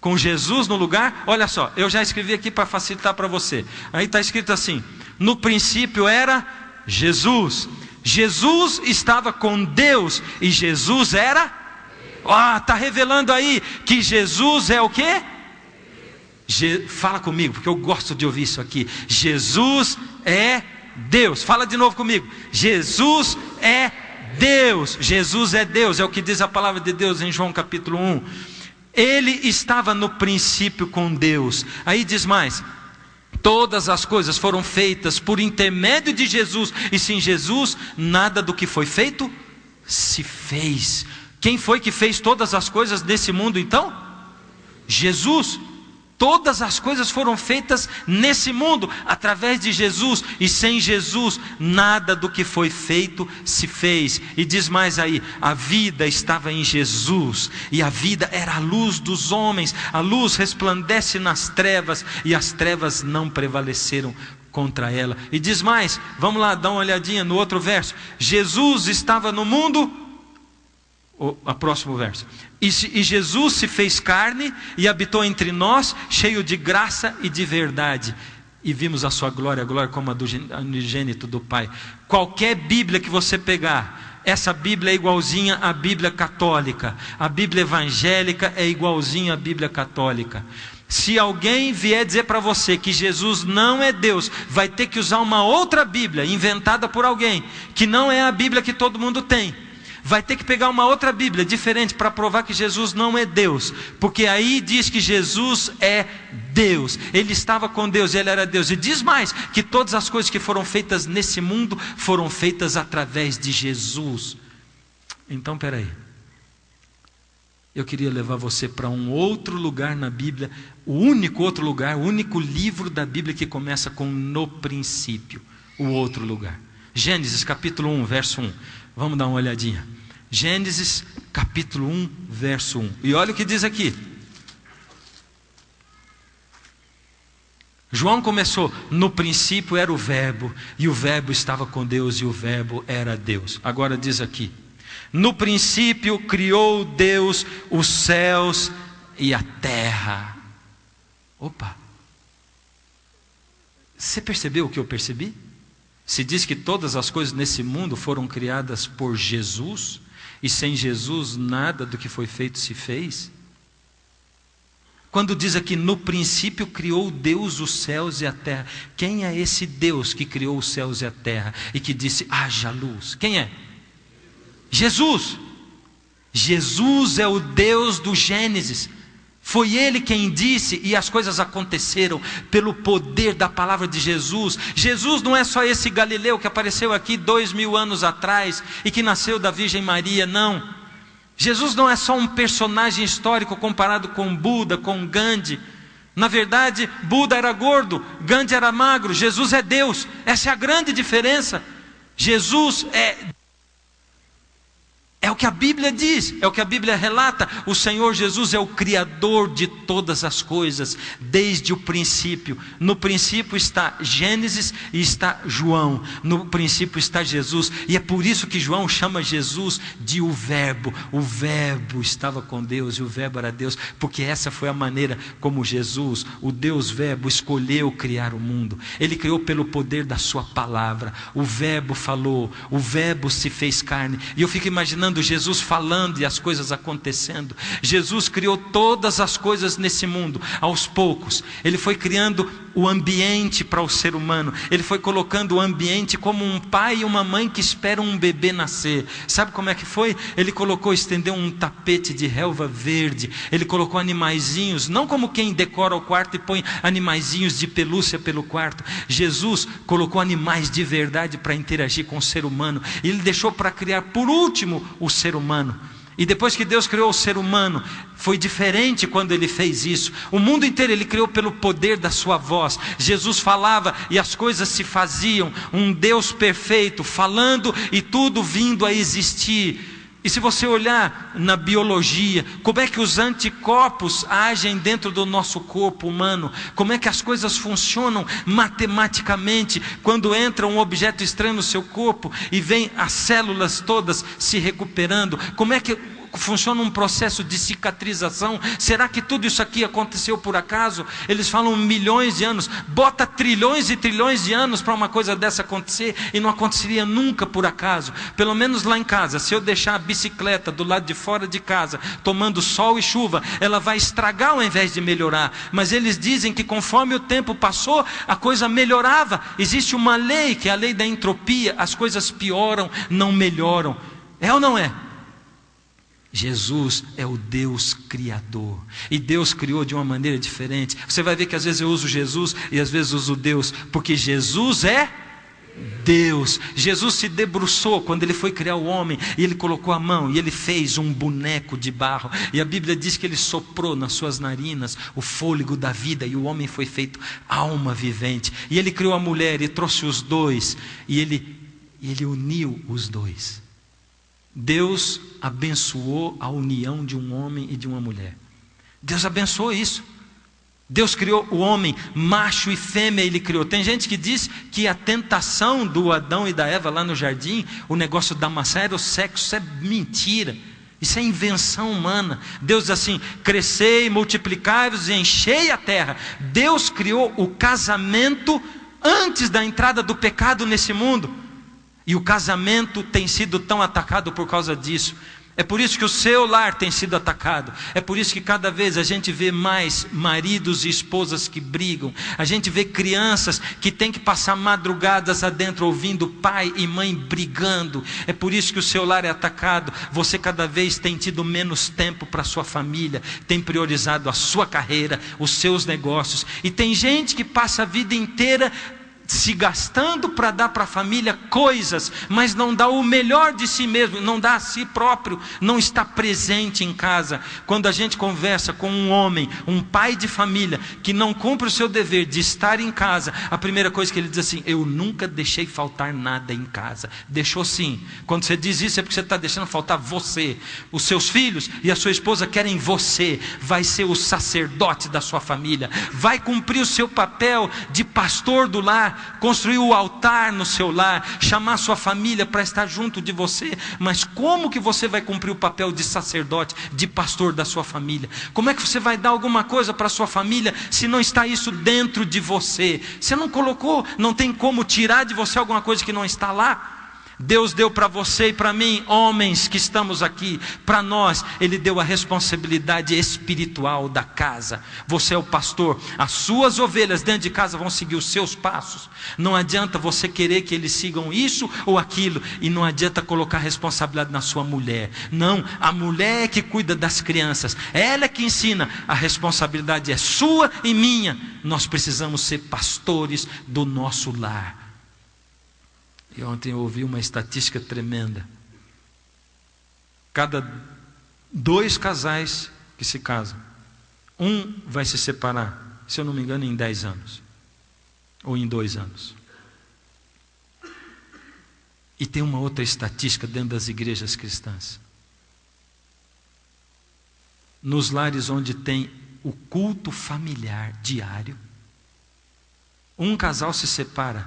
[SPEAKER 1] Com Jesus no lugar? Olha só, eu já escrevi aqui para facilitar para você. Aí está escrito assim: no princípio era Jesus. Jesus estava com Deus, e Jesus era? Está revelando aí que Jesus é o quê? Fala comigo, porque eu gosto de ouvir isso aqui. Jesus é Deus. Fala de novo comigo. Jesus é Deus. Jesus é Deus. É o que diz a palavra de Deus em João capítulo 1. Ele estava no princípio com Deus. Aí diz mais: todas as coisas foram feitas por intermédio de Jesus, e sem Jesus nada do que foi feito se fez. Quem foi que fez todas as coisas desse mundo então? Jesus. Todas as coisas foram feitas nesse mundo através de Jesus, e sem Jesus nada do que foi feito se fez. E diz mais aí: a vida estava em Jesus, e a vida era a luz dos homens. A luz resplandece nas trevas, e as trevas não prevaleceram contra ela. E diz mais, vamos lá dar uma olhadinha no outro verso: Jesus estava no mundo. O próximo verso: e Jesus se fez carne e habitou entre nós, cheio de graça e de verdade, e vimos a sua glória, a glória como a do unigênito do Pai. Qualquer Bíblia que você pegar, essa Bíblia é igualzinha à Bíblia católica. A Bíblia evangélica é igualzinha à Bíblia católica. Se alguém vier dizer para você que Jesus não é Deus, vai ter que usar uma outra Bíblia, inventada por alguém, que não é a Bíblia que todo mundo tem. Vai ter que pegar uma outra Bíblia diferente para provar que Jesus não é Deus, porque aí diz que Jesus é Deus. Ele estava com Deus, ele era Deus. E diz mais, que todas as coisas que foram feitas nesse mundo foram feitas através de Jesus. Então peraí, eu queria levar você para um outro lugar na Bíblia, o único outro lugar, o único livro da Bíblia que começa com no princípio. O outro lugar, Gênesis capítulo 1, verso 1. Vamos dar uma olhadinha. Gênesis capítulo 1, verso 1. E olha o que diz aqui. João começou: no princípio era o verbo, e o verbo estava com Deus, e o verbo era Deus. Agora diz aqui: no princípio criou Deus os céus e a terra. Opa! Você percebeu o que eu percebi? Se diz que todas as coisas nesse mundo foram criadas por Jesus, e sem Jesus nada do que foi feito se fez. Quando diz aqui: no princípio criou Deus os céus e a terra, quem é esse Deus que criou os céus e a terra e que disse haja luz? Quem é? Jesus. Jesus é o Deus do Gênesis. Foi Ele quem disse, e as coisas aconteceram pelo poder da palavra de Jesus. Jesus não é só esse Galileu que apareceu aqui 2000 anos atrás e que nasceu da Virgem Maria, não. Jesus não é só um personagem histórico comparado com Buda, com Gandhi. Na verdade, Buda era gordo, Gandhi era magro. Jesus é Deus. Essa é a grande diferença. Jesus é o que a Bíblia diz, é o que a Bíblia relata. O Senhor Jesus é o Criador de todas as coisas, desde o princípio. No princípio está Gênesis e está João. No princípio está Jesus. E é por isso que João chama Jesus de o Verbo. O Verbo estava com Deus e o Verbo era Deus, porque essa foi a maneira como Jesus, o Deus Verbo, escolheu criar o mundo. Ele criou pelo poder da sua palavra. O Verbo falou, o Verbo se fez carne. E eu fico imaginando Jesus falando e as coisas acontecendo. Jesus criou todas as coisas nesse mundo, aos poucos. Ele foi criando o ambiente para o ser humano. Ele foi colocando o ambiente como um pai e uma mãe que esperam um bebê nascer. Sabe como é que foi? Ele estendeu um tapete de relva verde. Ele colocou animaizinhos, não como quem decora o quarto e põe animaizinhos de pelúcia pelo quarto. Jesus colocou animais de verdade para interagir com o ser humano. Ele deixou para criar por último o ser humano. E depois que Deus criou o ser humano, foi diferente quando Ele fez isso. O mundo inteiro Ele criou pelo poder da sua voz. Jesus falava e as coisas se faziam. Um Deus perfeito falando e tudo vindo a existir. E se você olhar na biologia, como é que os anticorpos agem dentro do nosso corpo humano, como é que as coisas funcionam matematicamente, quando entra um objeto estranho no seu corpo e vem as células todas se recuperando, como é que funciona um processo de cicatrização? Será que tudo isso aqui aconteceu por acaso? Eles falam milhões de anos, bota trilhões e trilhões de anos para uma coisa dessa acontecer, e não aconteceria nunca por acaso. Pelo menos lá em casa, se eu deixar a bicicleta do lado de fora de casa, tomando sol e chuva, ela vai estragar ao invés de melhorar. Mas eles dizem que conforme o tempo passou, a coisa melhorava. Existe uma lei, que é a lei da entropia, as coisas pioram, não melhoram. É ou não é? Jesus é o Deus Criador, e Deus criou de uma maneira diferente. Você vai ver que às vezes eu uso Jesus e às vezes uso Deus, porque Jesus é Deus. Jesus se debruçou quando ele foi criar o homem, e ele colocou a mão e ele fez um boneco de barro, e a Bíblia diz que ele soprou nas suas narinas o fôlego da vida, e o homem foi feito alma vivente. E ele criou a mulher e trouxe os dois, e ele uniu os dois. Deus abençoou a união de um homem e de uma mulher. Deus abençoou isso. Deus criou o homem, macho e fêmea ele criou. Tem gente que diz que a tentação do Adão e da Eva lá no jardim, o negócio da maçã era o sexo. Isso é mentira, isso é invenção humana. Deus diz assim: crescei, multiplicai-vos e enchei a terra. Deus criou o casamento antes da entrada do pecado nesse mundo, e o casamento tem sido tão atacado por causa disso. É por isso que o seu lar tem sido atacado. É por isso que cada vez a gente vê mais maridos e esposas que brigam. A gente vê crianças que têm que passar madrugadas adentro ouvindo pai e mãe brigando. É por isso que o seu lar é atacado. Você cada vez tem tido menos tempo para a sua família, tem priorizado a sua carreira, os seus negócios. E tem gente que passa a vida inteira se gastando para dar para a família coisas, mas não dá o melhor de si mesmo, não dá a si próprio, não está presente em casa. Quando a gente conversa com um homem, um pai de família, que não cumpre o seu dever de estar em casa, a primeira coisa que ele diz assim: eu nunca deixei faltar nada em casa. Deixou sim. Quando você diz isso é porque você está deixando faltar você. Os seus filhos e a sua esposa querem você. Vai ser o sacerdote da sua família, vai cumprir o seu papel de pastor do lar, construir o altar no seu lar, chamar sua família para estar junto de você. Mas como que você vai cumprir o papel de sacerdote, de pastor da sua família? Como é que você vai dar alguma coisa para a sua família se não está isso dentro de você? Você não colocou, não tem como tirar de você alguma coisa que não está lá. Deus deu para você e para mim, homens que estamos aqui, para nós, Ele deu a responsabilidade espiritual da casa. Você é o pastor, as suas ovelhas dentro de casa vão seguir os seus passos. Não adianta você querer que eles sigam isso ou aquilo, e não adianta colocar a responsabilidade na sua mulher. Não, a mulher é que cuida das crianças, ela é que ensina, a responsabilidade é sua e minha. Nós precisamos ser pastores do nosso lar. E ontem eu ouvi uma estatística tremenda. Cada 2 casais que se casam, um vai se separar, se eu não me engano, em 10 anos. Ou em 2 anos. E tem uma outra estatística dentro das igrejas cristãs. Nos lares onde tem o culto familiar diário, um casal se separa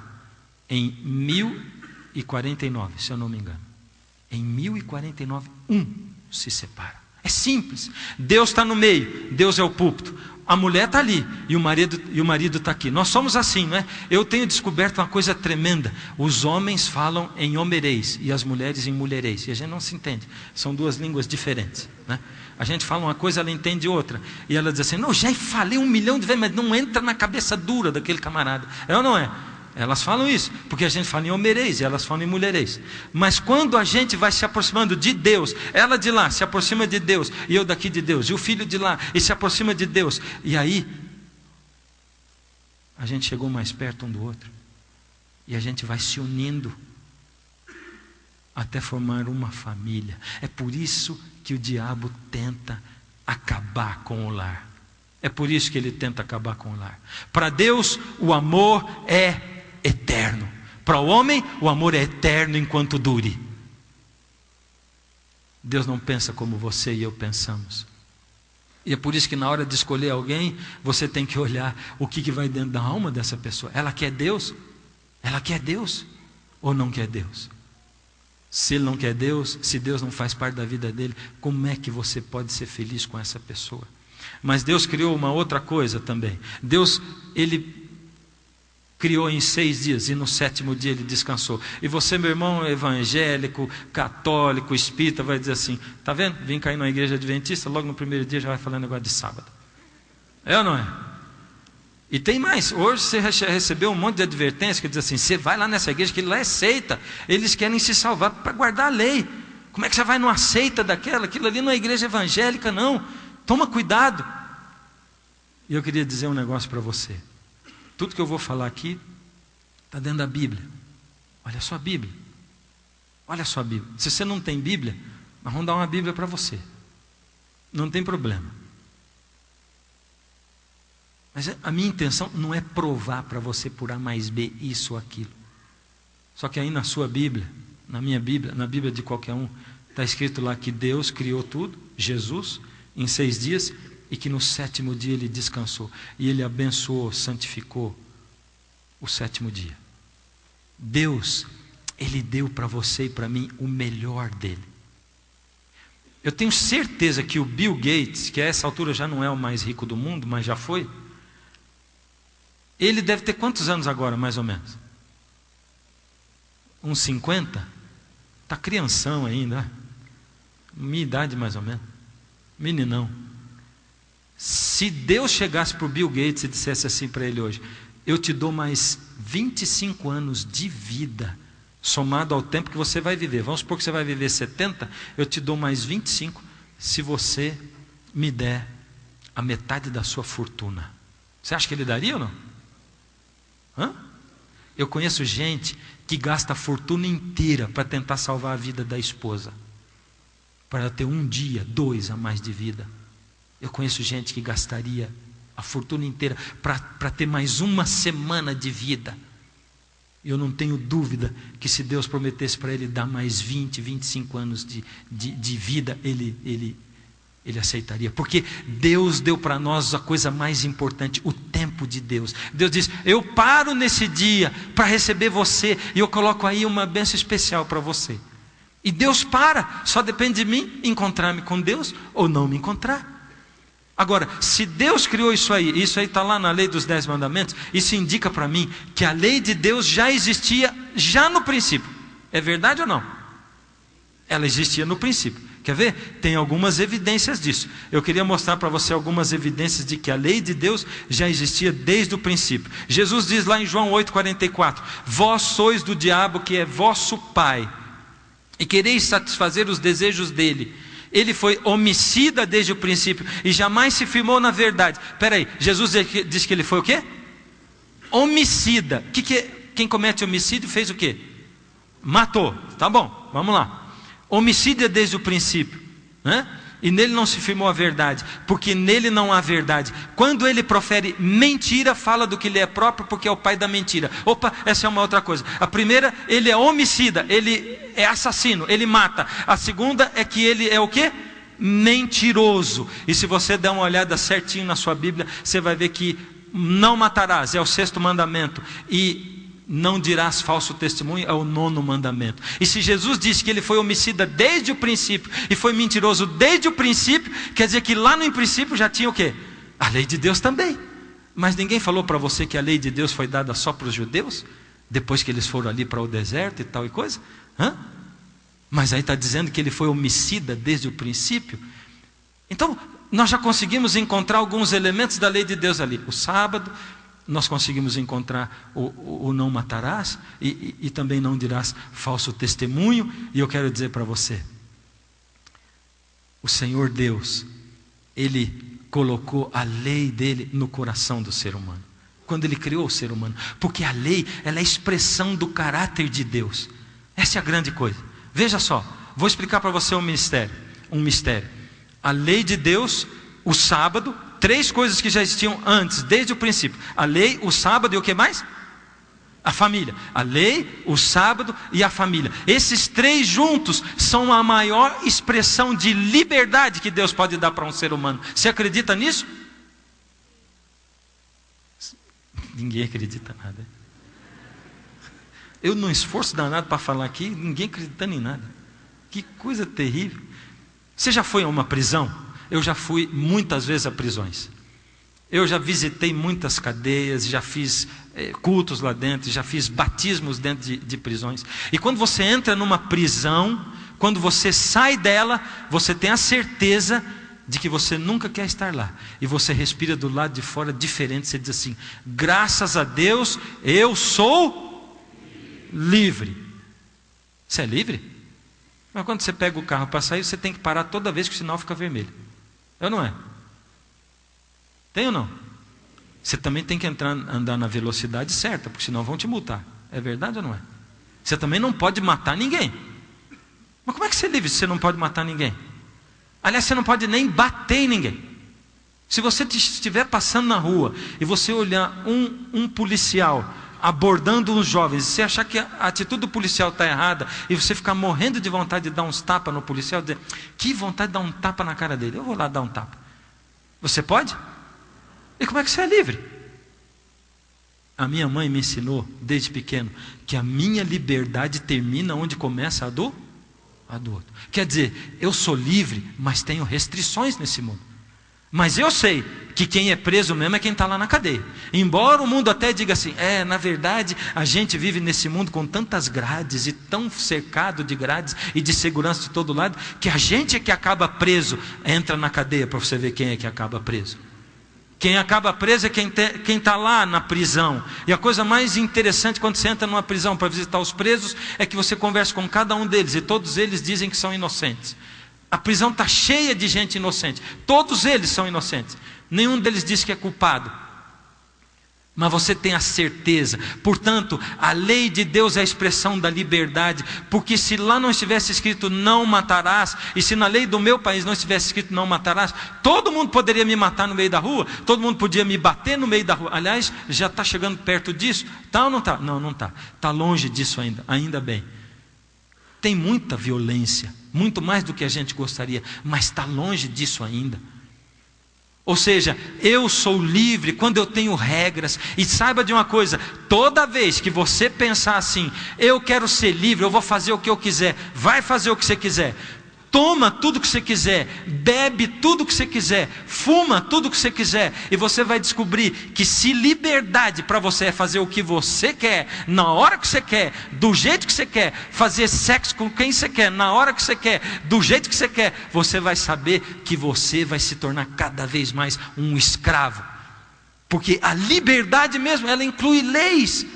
[SPEAKER 1] em 1049, se eu não me engano. Em 1049, um se separa. É simples. Deus está no meio, Deus é o púlpito. A mulher está ali e o marido está aqui. Nós somos assim, não é? Eu tenho descoberto uma coisa tremenda. Os homens falam em homerês e as mulheres em mulherês. E a gente não se entende. São 2 línguas diferentes, né? A gente fala uma coisa, ela entende outra. E ela diz assim: não, já falei 1 milhão de vezes, mas não entra na cabeça dura daquele camarada. É ou não é? Elas falam isso, porque a gente fala em homerês e elas falam em mulherês. Mas quando a gente vai se aproximando de Deus, ela de lá se aproxima de Deus, e eu daqui de Deus, e o filho de lá, e se aproxima de Deus. E aí, a gente chegou mais perto um do outro. E a gente vai se unindo, até formar uma família. É por isso que o diabo tenta acabar com o lar. É por isso que ele tenta acabar com o lar. Para Deus, o amor é eterno. Para o homem, o amor é eterno enquanto dure. Deus não pensa como você e eu pensamos. E é por isso que na hora de escolher alguém, você tem que olhar o que vai dentro da alma dessa pessoa. Ela quer Deus? Ela quer Deus? Ou não quer Deus? Se ele não quer Deus, se Deus não faz parte da vida dele, como é que você pode ser feliz com essa pessoa? Mas Deus criou uma outra coisa também. Deus, Ele criou em 6 dias e no 7º dia Ele descansou. E você, meu irmão evangélico, católico, espírita, vai dizer assim, está vendo? Vim cair numa igreja adventista, logo no primeiro dia já vai falando negócio de sábado. É ou não é? E tem mais, hoje você recebeu um monte de advertência que diz assim, você vai lá nessa igreja que lá é seita, eles querem se salvar para guardar a lei. Como é que você vai numa seita daquela? Aquilo ali não é igreja evangélica não, toma cuidado. E eu queria dizer um negócio para você, tudo que eu vou falar aqui está dentro da Bíblia. Olha só a Bíblia, olha só a Bíblia. Se você não tem Bíblia, nós vamos dar uma Bíblia para você, não tem problema. Mas a minha intenção não é provar para você por A mais B isso ou aquilo. Só que aí na sua Bíblia, na minha Bíblia, na Bíblia de qualquer um, está escrito lá que Deus criou tudo, Jesus, em 6 dias, e que no 7º dia Ele descansou. E Ele abençoou, santificou o 7º dia. Deus, Ele deu para você e para mim o melhor dele. Eu tenho certeza que o Bill Gates, que a essa altura já não é o mais rico do mundo, mas já foi, ele deve ter quantos anos agora, mais ou menos? Uns 50? Está crianção ainda. Minha idade, mais ou menos. Meninão. Se Deus chegasse para o Bill Gates e dissesse assim para ele hoje, eu te dou mais 25 anos de vida, somado ao tempo que você vai viver. Vamos supor que você vai viver 70, eu te dou mais 25, se você me der a metade da sua fortuna. Você acha que ele daria ou não? Hã? Eu conheço gente que gasta a fortuna inteira para tentar salvar a vida da esposa, para ter 1 dia, 2 a mais de vida. Eu conheço gente que gastaria a fortuna inteira para ter mais 1 semana de vida. Eu não tenho dúvida que se Deus prometesse para ele dar mais 20, 25 anos de vida, ele aceitaria. Porque Deus deu para nós a coisa mais importante, o tempo de Deus. Deus diz, eu paro nesse dia para receber você, e eu coloco aí uma bênção especial para você. E Deus para, só depende de mim encontrar-me com Deus ou não me encontrar. Agora, se Deus criou isso aí está lá na lei dos 10 mandamentos, isso indica para mim que a lei de Deus já existia já no princípio. É verdade ou não? Ela existia no princípio. Quer ver? Tem algumas evidências disso. Eu queria mostrar para você algumas evidências de que a lei de Deus já existia desde o princípio. Jesus diz lá em João 8,44, vós sois do diabo, que é vosso pai, e quereis satisfazer os desejos dele. Ele foi homicida desde o princípio e jamais se firmou na verdade. Espera aí, Jesus diz que ele foi o quê? Homicida. Quem comete homicídio fez o quê? Matou. Tá bom, vamos lá. Homicida desde o princípio, né? E nele não se firmou a verdade, porque nele não há verdade. Quando ele profere mentira, fala do que lhe é próprio, porque é o pai da mentira. Opa, essa é uma outra coisa. A primeira, ele é homicida, ele é assassino, ele mata. A segunda é que ele é o quê? Mentiroso. E se você der uma olhada certinho na sua Bíblia, você vai ver que não matarás, é o 6º mandamento. E não dirás falso testemunho, é o 9º mandamento. E se Jesus disse que ele foi homicida desde o princípio e foi mentiroso desde o princípio, quer dizer que lá no princípio já tinha o quê? A lei de Deus também. Mas ninguém falou para você que a lei de Deus foi dada só para os judeus, depois que eles foram ali para o deserto e tal e coisa? Hã? Mas aí está dizendo que ele foi homicida desde o princípio. Então nós já conseguimos encontrar alguns elementos da lei de Deus ali. O sábado, nós conseguimos encontrar o não matarás, e também não dirás falso testemunho. E eu quero dizer para você, o Senhor Deus, Ele colocou a lei dele no coração do ser humano, quando Ele criou o ser humano, porque a lei, ela é a expressão do caráter de Deus. Essa é a grande coisa. Veja só, vou explicar para você um mistério. A lei de Deus, o sábado, 3 coisas que já existiam antes, desde o princípio: a lei, o sábado e o que mais? A família. A lei, o sábado e a família. Esses 3 juntos são a maior expressão de liberdade que Deus pode dar para um ser humano. Você acredita nisso? Ninguém acredita nada. Eu não esforço danado para falar aqui, ninguém acreditando em nada. Que coisa terrível. Você já foi a uma prisão? Eu já fui muitas vezes a prisões. Eu já visitei muitas cadeias, já fiz cultos lá dentro, já fiz batismos dentro de prisões. E quando você entra numa prisão, quando você sai dela, você tem a certeza de que você nunca quer estar lá. E você respira do lado de fora diferente, você diz assim: graças a Deus, eu sou livre. Você é livre? Mas quando você pega o carro para sair, você tem que parar toda vez que o sinal fica vermelho. É ou não é? Tem ou não? Você também tem que andar na velocidade certa, porque senão vão te multar. É verdade ou não é? Você também não pode matar ninguém. Mas como é que você é livre se você não pode matar ninguém? Aliás, você não pode nem bater em ninguém. Se você estiver passando na rua e você olhar um policial abordando uns jovens, e você achar que a atitude do policial está errada, e você ficar morrendo de vontade de dar uns tapas no policial, dizer, que vontade de dar um tapa na cara dele, eu vou lá dar um tapa. Você pode? E como é que você é livre? A minha mãe me ensinou, desde pequeno, que a minha liberdade termina onde começa a do outro. Quer dizer, eu sou livre, mas tenho restrições nesse mundo. Mas eu sei que quem é preso mesmo é quem está lá na cadeia. Embora o mundo até diga assim, na verdade, a gente vive nesse mundo com tantas grades e tão cercado de grades e de segurança de todo lado, que a gente é que acaba preso. Entra na cadeia para você ver quem é que acaba preso. Quem acaba preso é quem está lá na prisão. E a coisa mais interessante quando você entra numa prisão para visitar os presos é que você conversa com cada um deles e todos eles dizem que são inocentes. A prisão está cheia de gente inocente. Todos eles são inocentes. Nenhum deles diz que é culpado. Mas você tem a certeza. Portanto, a lei de Deus é a expressão da liberdade. Porque se lá não estivesse escrito não matarás, e se na lei do meu país não estivesse escrito não matarás, todo mundo poderia me matar no meio da rua, todo mundo podia me bater no meio da rua. Aliás, já está chegando perto disso. Está ou não está? Não, não está. Está longe disso ainda. Ainda bem. Tem muita violência, muito mais do que a gente gostaria, mas está longe disso ainda. Ou seja, eu sou livre quando eu tenho regras. E saiba de uma coisa, toda vez que você pensar assim, eu quero ser livre, eu vou fazer o que eu quiser, vai fazer o que você quiser. Toma tudo que você quiser, bebe tudo que você quiser, fuma tudo que você quiser, e você vai descobrir que se liberdade para você é fazer o que você quer, na hora que você quer, do jeito que você quer, fazer sexo com quem você quer, na hora que você quer, do jeito que você quer, você vai saber que você vai se tornar cada vez mais um escravo. Porque a liberdade mesmo, ela inclui leis.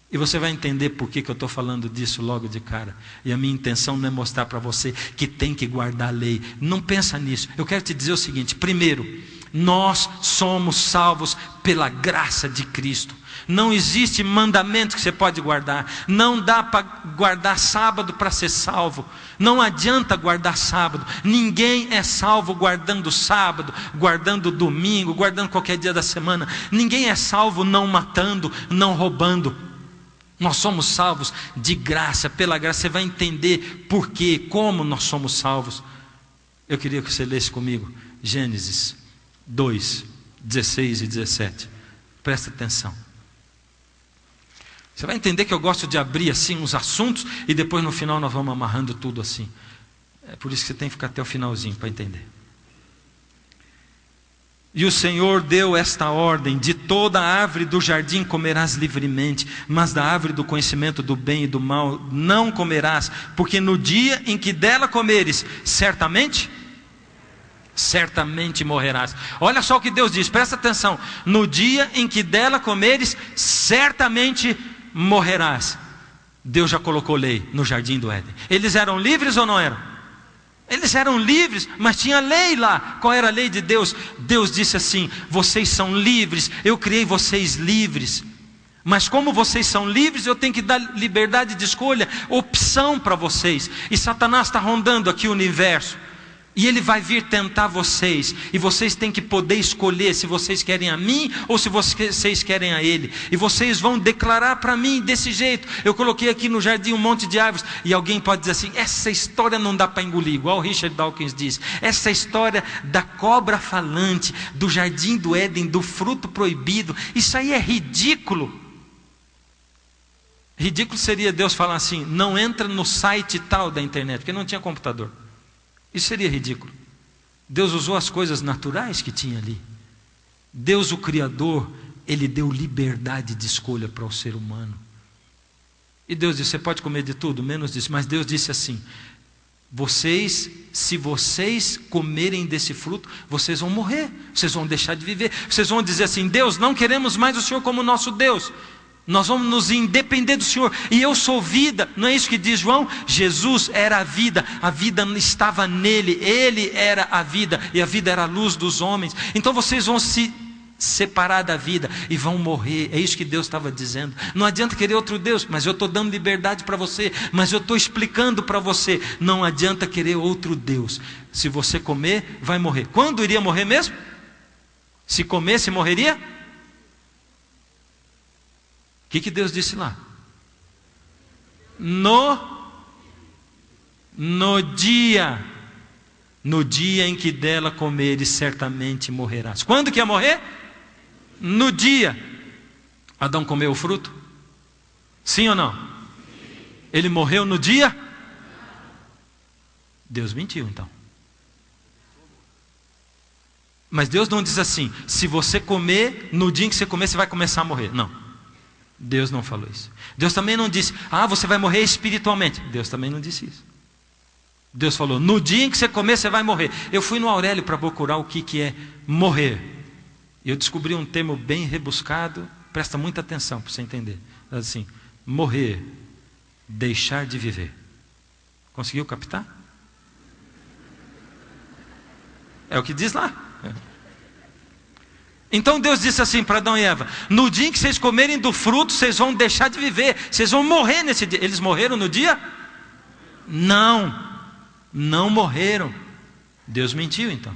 [SPEAKER 1] E você vai entender por que eu estou falando disso logo de cara. E a minha intenção não é mostrar para você que tem que guardar a lei. Não pensa nisso. Eu quero te dizer o seguinte. Primeiro, nós somos salvos pela graça de Cristo. Não existe mandamento que você pode guardar. Não dá para guardar sábado para ser salvo. Não adianta guardar sábado. Ninguém é salvo guardando sábado, guardando domingo, guardando qualquer dia da semana. Ninguém é salvo não matando, não roubando. Nós somos salvos de graça, pela graça. Você vai entender por quê, como nós somos salvos. Eu queria que você lesse comigo Gênesis 2, 16 e 17. Presta atenção. Você vai entender que eu gosto de abrir assim uns assuntos e depois no final nós vamos amarrando tudo assim. É por isso que você tem que ficar até o finalzinho para entender. E o Senhor deu esta ordem: de toda árvore do jardim comerás livremente, mas da árvore do conhecimento do bem e do mal não comerás, porque no dia em que dela comeres, certamente morrerás. Olha só o que Deus diz, presta atenção. No dia em que dela comeres, certamente morrerás. Deus já colocou lei no jardim do Éden. Eles eram livres ou não eram? Eles eram livres, mas tinha lei lá. Qual era a lei de Deus? Deus disse assim: vocês são livres, eu criei vocês livres. Mas como vocês são livres, eu tenho que dar liberdade de escolha, opção para vocês. E Satanás está rondando aqui o universo. E ele vai vir tentar vocês. E vocês têm que poder escolher se vocês querem a mim ou se vocês querem a ele. E vocês vão declarar para mim desse jeito. Eu coloquei aqui no jardim um monte de árvores. E alguém pode dizer assim: essa história não dá para engolir. Igual o Richard Dawkins diz. Essa história da cobra falante, do jardim do Éden, do fruto proibido. Isso aí é ridículo. Ridículo seria Deus falar assim: não entra no site tal da internet, porque não tinha computador. Isso seria ridículo. Deus usou as coisas naturais que tinha ali. Deus, o Criador, Ele deu liberdade de escolha para o ser humano. E Deus disse: você pode comer de tudo, menos disso. Mas Deus disse assim: se vocês comerem desse fruto, vocês vão morrer, vocês vão deixar de viver. Vocês vão dizer assim: Deus, não queremos mais o Senhor como nosso Deus. Nós vamos nos independer do Senhor. E eu sou vida. Não é isso que diz João? Jesus era a vida estava nele. Ele era a vida, e a vida era a luz dos homens. Então vocês vão se separar da vida e vão morrer. É isso que Deus estava dizendo. Não adianta querer outro Deus, mas eu estou dando liberdade para você. Mas eu estou explicando para você: não adianta querer outro Deus. Se você comer, vai morrer. Quando iria morrer mesmo? Se comesse, morreria? O que Deus disse lá? No dia em que dela comeres, certamente morrerás. Quando que ia morrer? No dia. Adão comeu o fruto? Sim ou não? Ele morreu no dia? Deus mentiu então. Mas Deus não diz assim: se você comer, no dia em que você comer, você vai começar a morrer. Não. Deus não falou isso. Deus também não disse: você vai morrer espiritualmente. Deus também não disse isso. Deus falou: no dia em que você comer, você vai morrer. Eu fui no Aurélio para procurar o que é morrer. E eu descobri um termo bem rebuscado. Presta muita atenção para você entender. Assim: morrer, deixar de viver. Conseguiu captar? É o que diz lá. Então Deus disse assim para Adão e Eva: no dia em que vocês comerem do fruto, vocês vão deixar de viver, vocês vão morrer nesse dia. Eles morreram no dia? Não morreram. Deus mentiu então.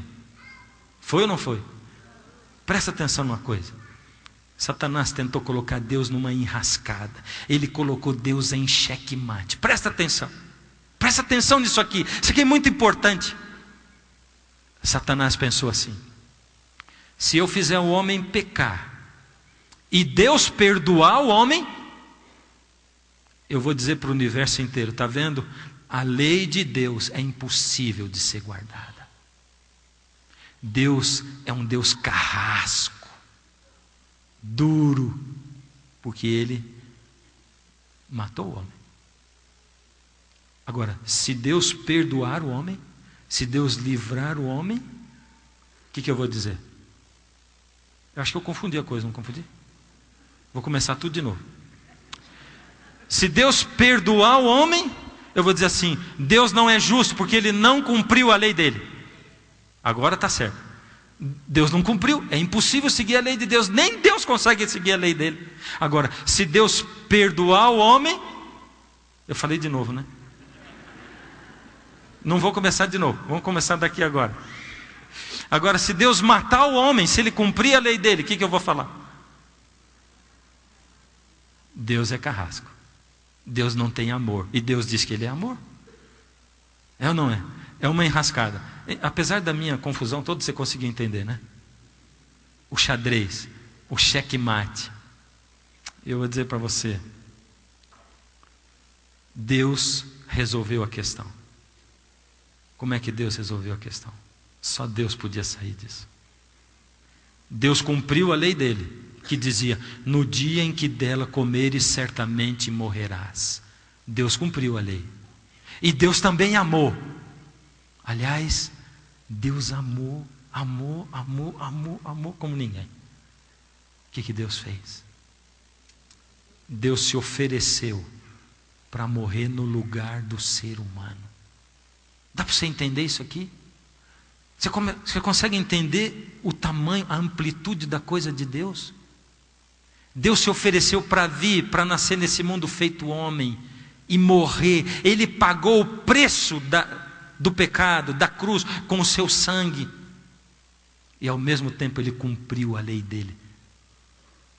[SPEAKER 1] Foi ou não foi? Presta atenção numa coisa. Satanás tentou colocar Deus numa enrascada. Ele colocou Deus em xeque-mate. Presta atenção nisso aqui. Isso aqui é muito importante. Satanás pensou assim: se eu fizer o homem pecar e Deus perdoar o homem, eu vou dizer para o universo inteiro: está vendo? A lei de Deus é impossível de ser guardada. Deus é um Deus carrasco, duro, porque Ele matou o homem. Agora, se Deus perdoar o homem, se Deus livrar o homem, o que eu vou dizer? Eu acho que eu confundi a coisa, não confundi? Vou começar tudo de novo. Se Deus perdoar o homem, eu vou dizer assim: Deus não é justo porque Ele não cumpriu a lei dele. Agora está certo. Deus não cumpriu, é impossível seguir a lei de Deus. Nem Deus consegue seguir a lei dele. Agora, se Deus perdoar o homem, eu falei de novo, né? Não vou começar de novo, vamos começar daqui agora. Agora, se Deus matar o homem, se Ele cumprir a lei dele, o que eu vou falar? Deus é carrasco. Deus não tem amor. E Deus diz que Ele é amor. É ou não é? É uma enrascada. Apesar da minha confusão toda, você conseguiu entender, né? O xadrez, o xeque-mate. Eu vou dizer para você: Deus resolveu a questão. Como é que Deus resolveu a questão? Só Deus podia sair disso. Deus cumpriu a lei dele, que dizia: no dia em que dela comeres, certamente morrerás. Deus cumpriu a lei. E Deus também amou. Aliás, Deus amou como ninguém. O que Deus fez? Deus se ofereceu para morrer no lugar do ser humano. Dá para você entender isso aqui? Você consegue entender o tamanho, a amplitude da coisa de Deus? Deus se ofereceu para vir, para nascer nesse mundo feito homem e morrer. Ele pagou o preço do pecado, da cruz, com o seu sangue. E ao mesmo tempo Ele cumpriu a lei dele.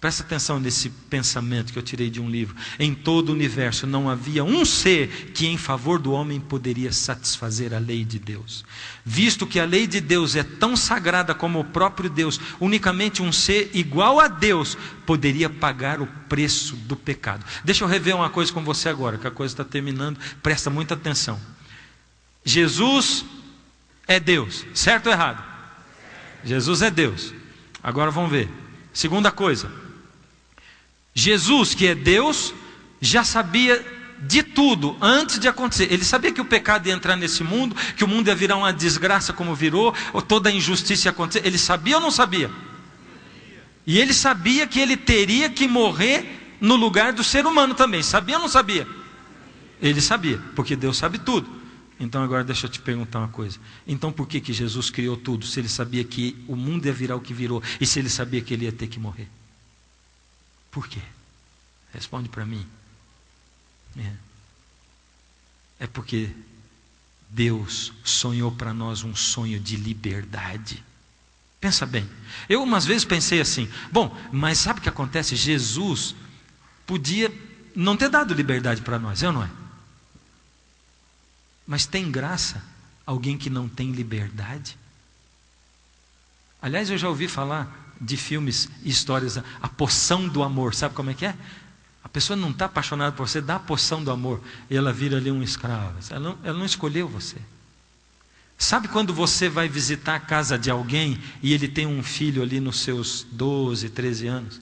[SPEAKER 1] Presta atenção nesse pensamento que eu tirei de um livro. Em todo o universo não havia um ser que em favor do homem poderia satisfazer a lei de Deus. Visto que a lei de Deus é tão sagrada como o próprio Deus, unicamente um ser igual a Deus poderia pagar o preço do pecado. Deixa eu rever uma coisa com você agora, que a coisa está terminando. Presta muita atenção. Jesus é Deus, certo ou errado? Jesus é Deus. Agora vamos ver. Segunda coisa. Jesus, que é Deus, já sabia de tudo antes de acontecer. Ele sabia que o pecado ia entrar nesse mundo, que o mundo ia virar uma desgraça como virou, ou toda a injustiça ia acontecer. Ele sabia ou não sabia? E ele sabia que ele teria que morrer no lugar do ser humano também. Sabia ou não sabia? Ele sabia, porque Deus sabe tudo. Então agora deixa eu te perguntar uma coisa. Então por que Jesus criou tudo, se ele sabia que o mundo ia virar o que virou, e se ele sabia que ele ia ter que morrer? Por quê? Responde para mim. É porque Deus sonhou para nós um sonho de liberdade. Pensa bem. Eu umas vezes pensei assim, bom, mas sabe o que acontece? Jesus podia não ter dado liberdade para nós, é ou não é? Mas tem graça alguém que não tem liberdade? Aliás, eu já ouvi falar de filmes e histórias, a poção do amor. Sabe como é que é? A pessoa não está apaixonada por você, dá a poção do amor, e ela vira ali um escravo. Ela não escolheu você. Sabe quando você vai visitar a casa de alguém e ele tem um filho ali nos seus 12, 13 anos,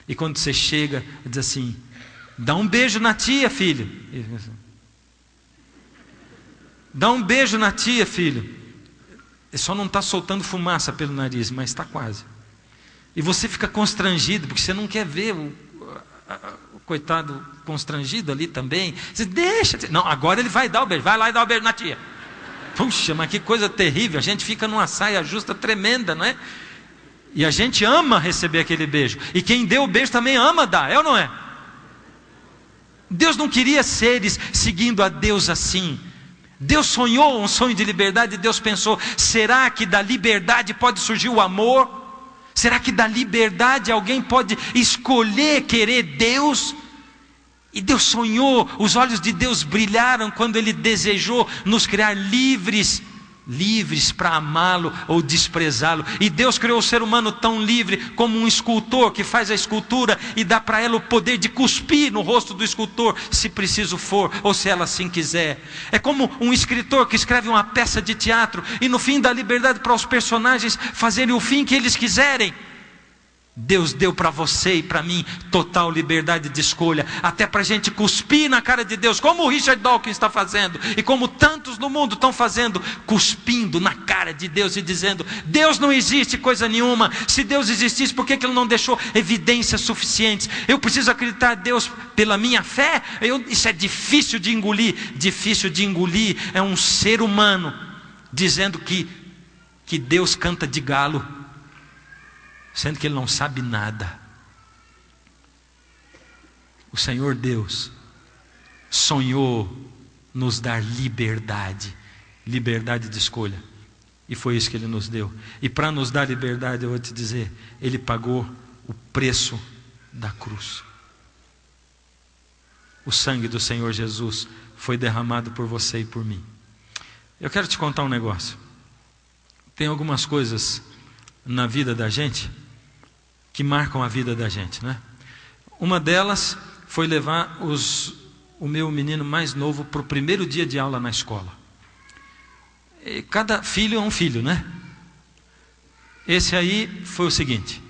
[SPEAKER 1] e quando você chega, diz assim, dá um beijo na tia, filho. E ele diz assim, dá um beijo na tia, filho. Ele só não está soltando fumaça pelo nariz, mas está quase. E você fica constrangido, porque você não quer ver o coitado constrangido ali também. Você deixa. Não, agora ele vai dar o beijo. Vai lá e dá o beijo na tia. Puxa, mas que coisa terrível. A gente fica numa saia justa tremenda, não é? E a gente ama receber aquele beijo. E quem deu o beijo também ama dar, é ou não é? Deus não queria seres seguindo a Deus assim. Deus sonhou um sonho de liberdade e Deus pensou, será que da liberdade pode surgir o amor? Será que da liberdade alguém pode escolher querer Deus? E Deus sonhou, os olhos de Deus brilharam quando Ele desejou nos criar livres para amá-lo ou desprezá-lo. E Deus criou o ser humano tão livre como um escultor que faz a escultura e dá para ela o poder de cuspir no rosto do escultor, se preciso for, ou se ela assim quiser. É como um escritor que escreve uma peça de teatro e no fim dá liberdade para os personagens fazerem o fim que eles quiserem. Deus deu para você e para mim total liberdade de escolha, até para a gente cuspir na cara de Deus, como o Richard Dawkins está fazendo, e como tantos no mundo estão fazendo, cuspindo na cara de Deus e dizendo, Deus não existe coisa nenhuma. Se Deus existisse, por que Ele não deixou evidências suficientes? Eu preciso acreditar em Deus pela minha fé? Isso é difícil de engolir. Difícil de engolir é um ser humano dizendo que Deus canta de galo, sendo que Ele não sabe nada. O Senhor Deus sonhou nos dar liberdade de escolha, e foi isso que Ele nos deu. E para nos dar liberdade, eu vou te dizer, Ele pagou o preço da cruz. O sangue do Senhor Jesus foi derramado por você e por mim. Eu quero te contar um negócio. Tem algumas coisas na vida da gente que marcam a vida da gente, né? Uma delas foi levar o meu menino mais novo para o primeiro dia de aula na escola. E cada filho é um filho, né? Esse aí foi o seguinte: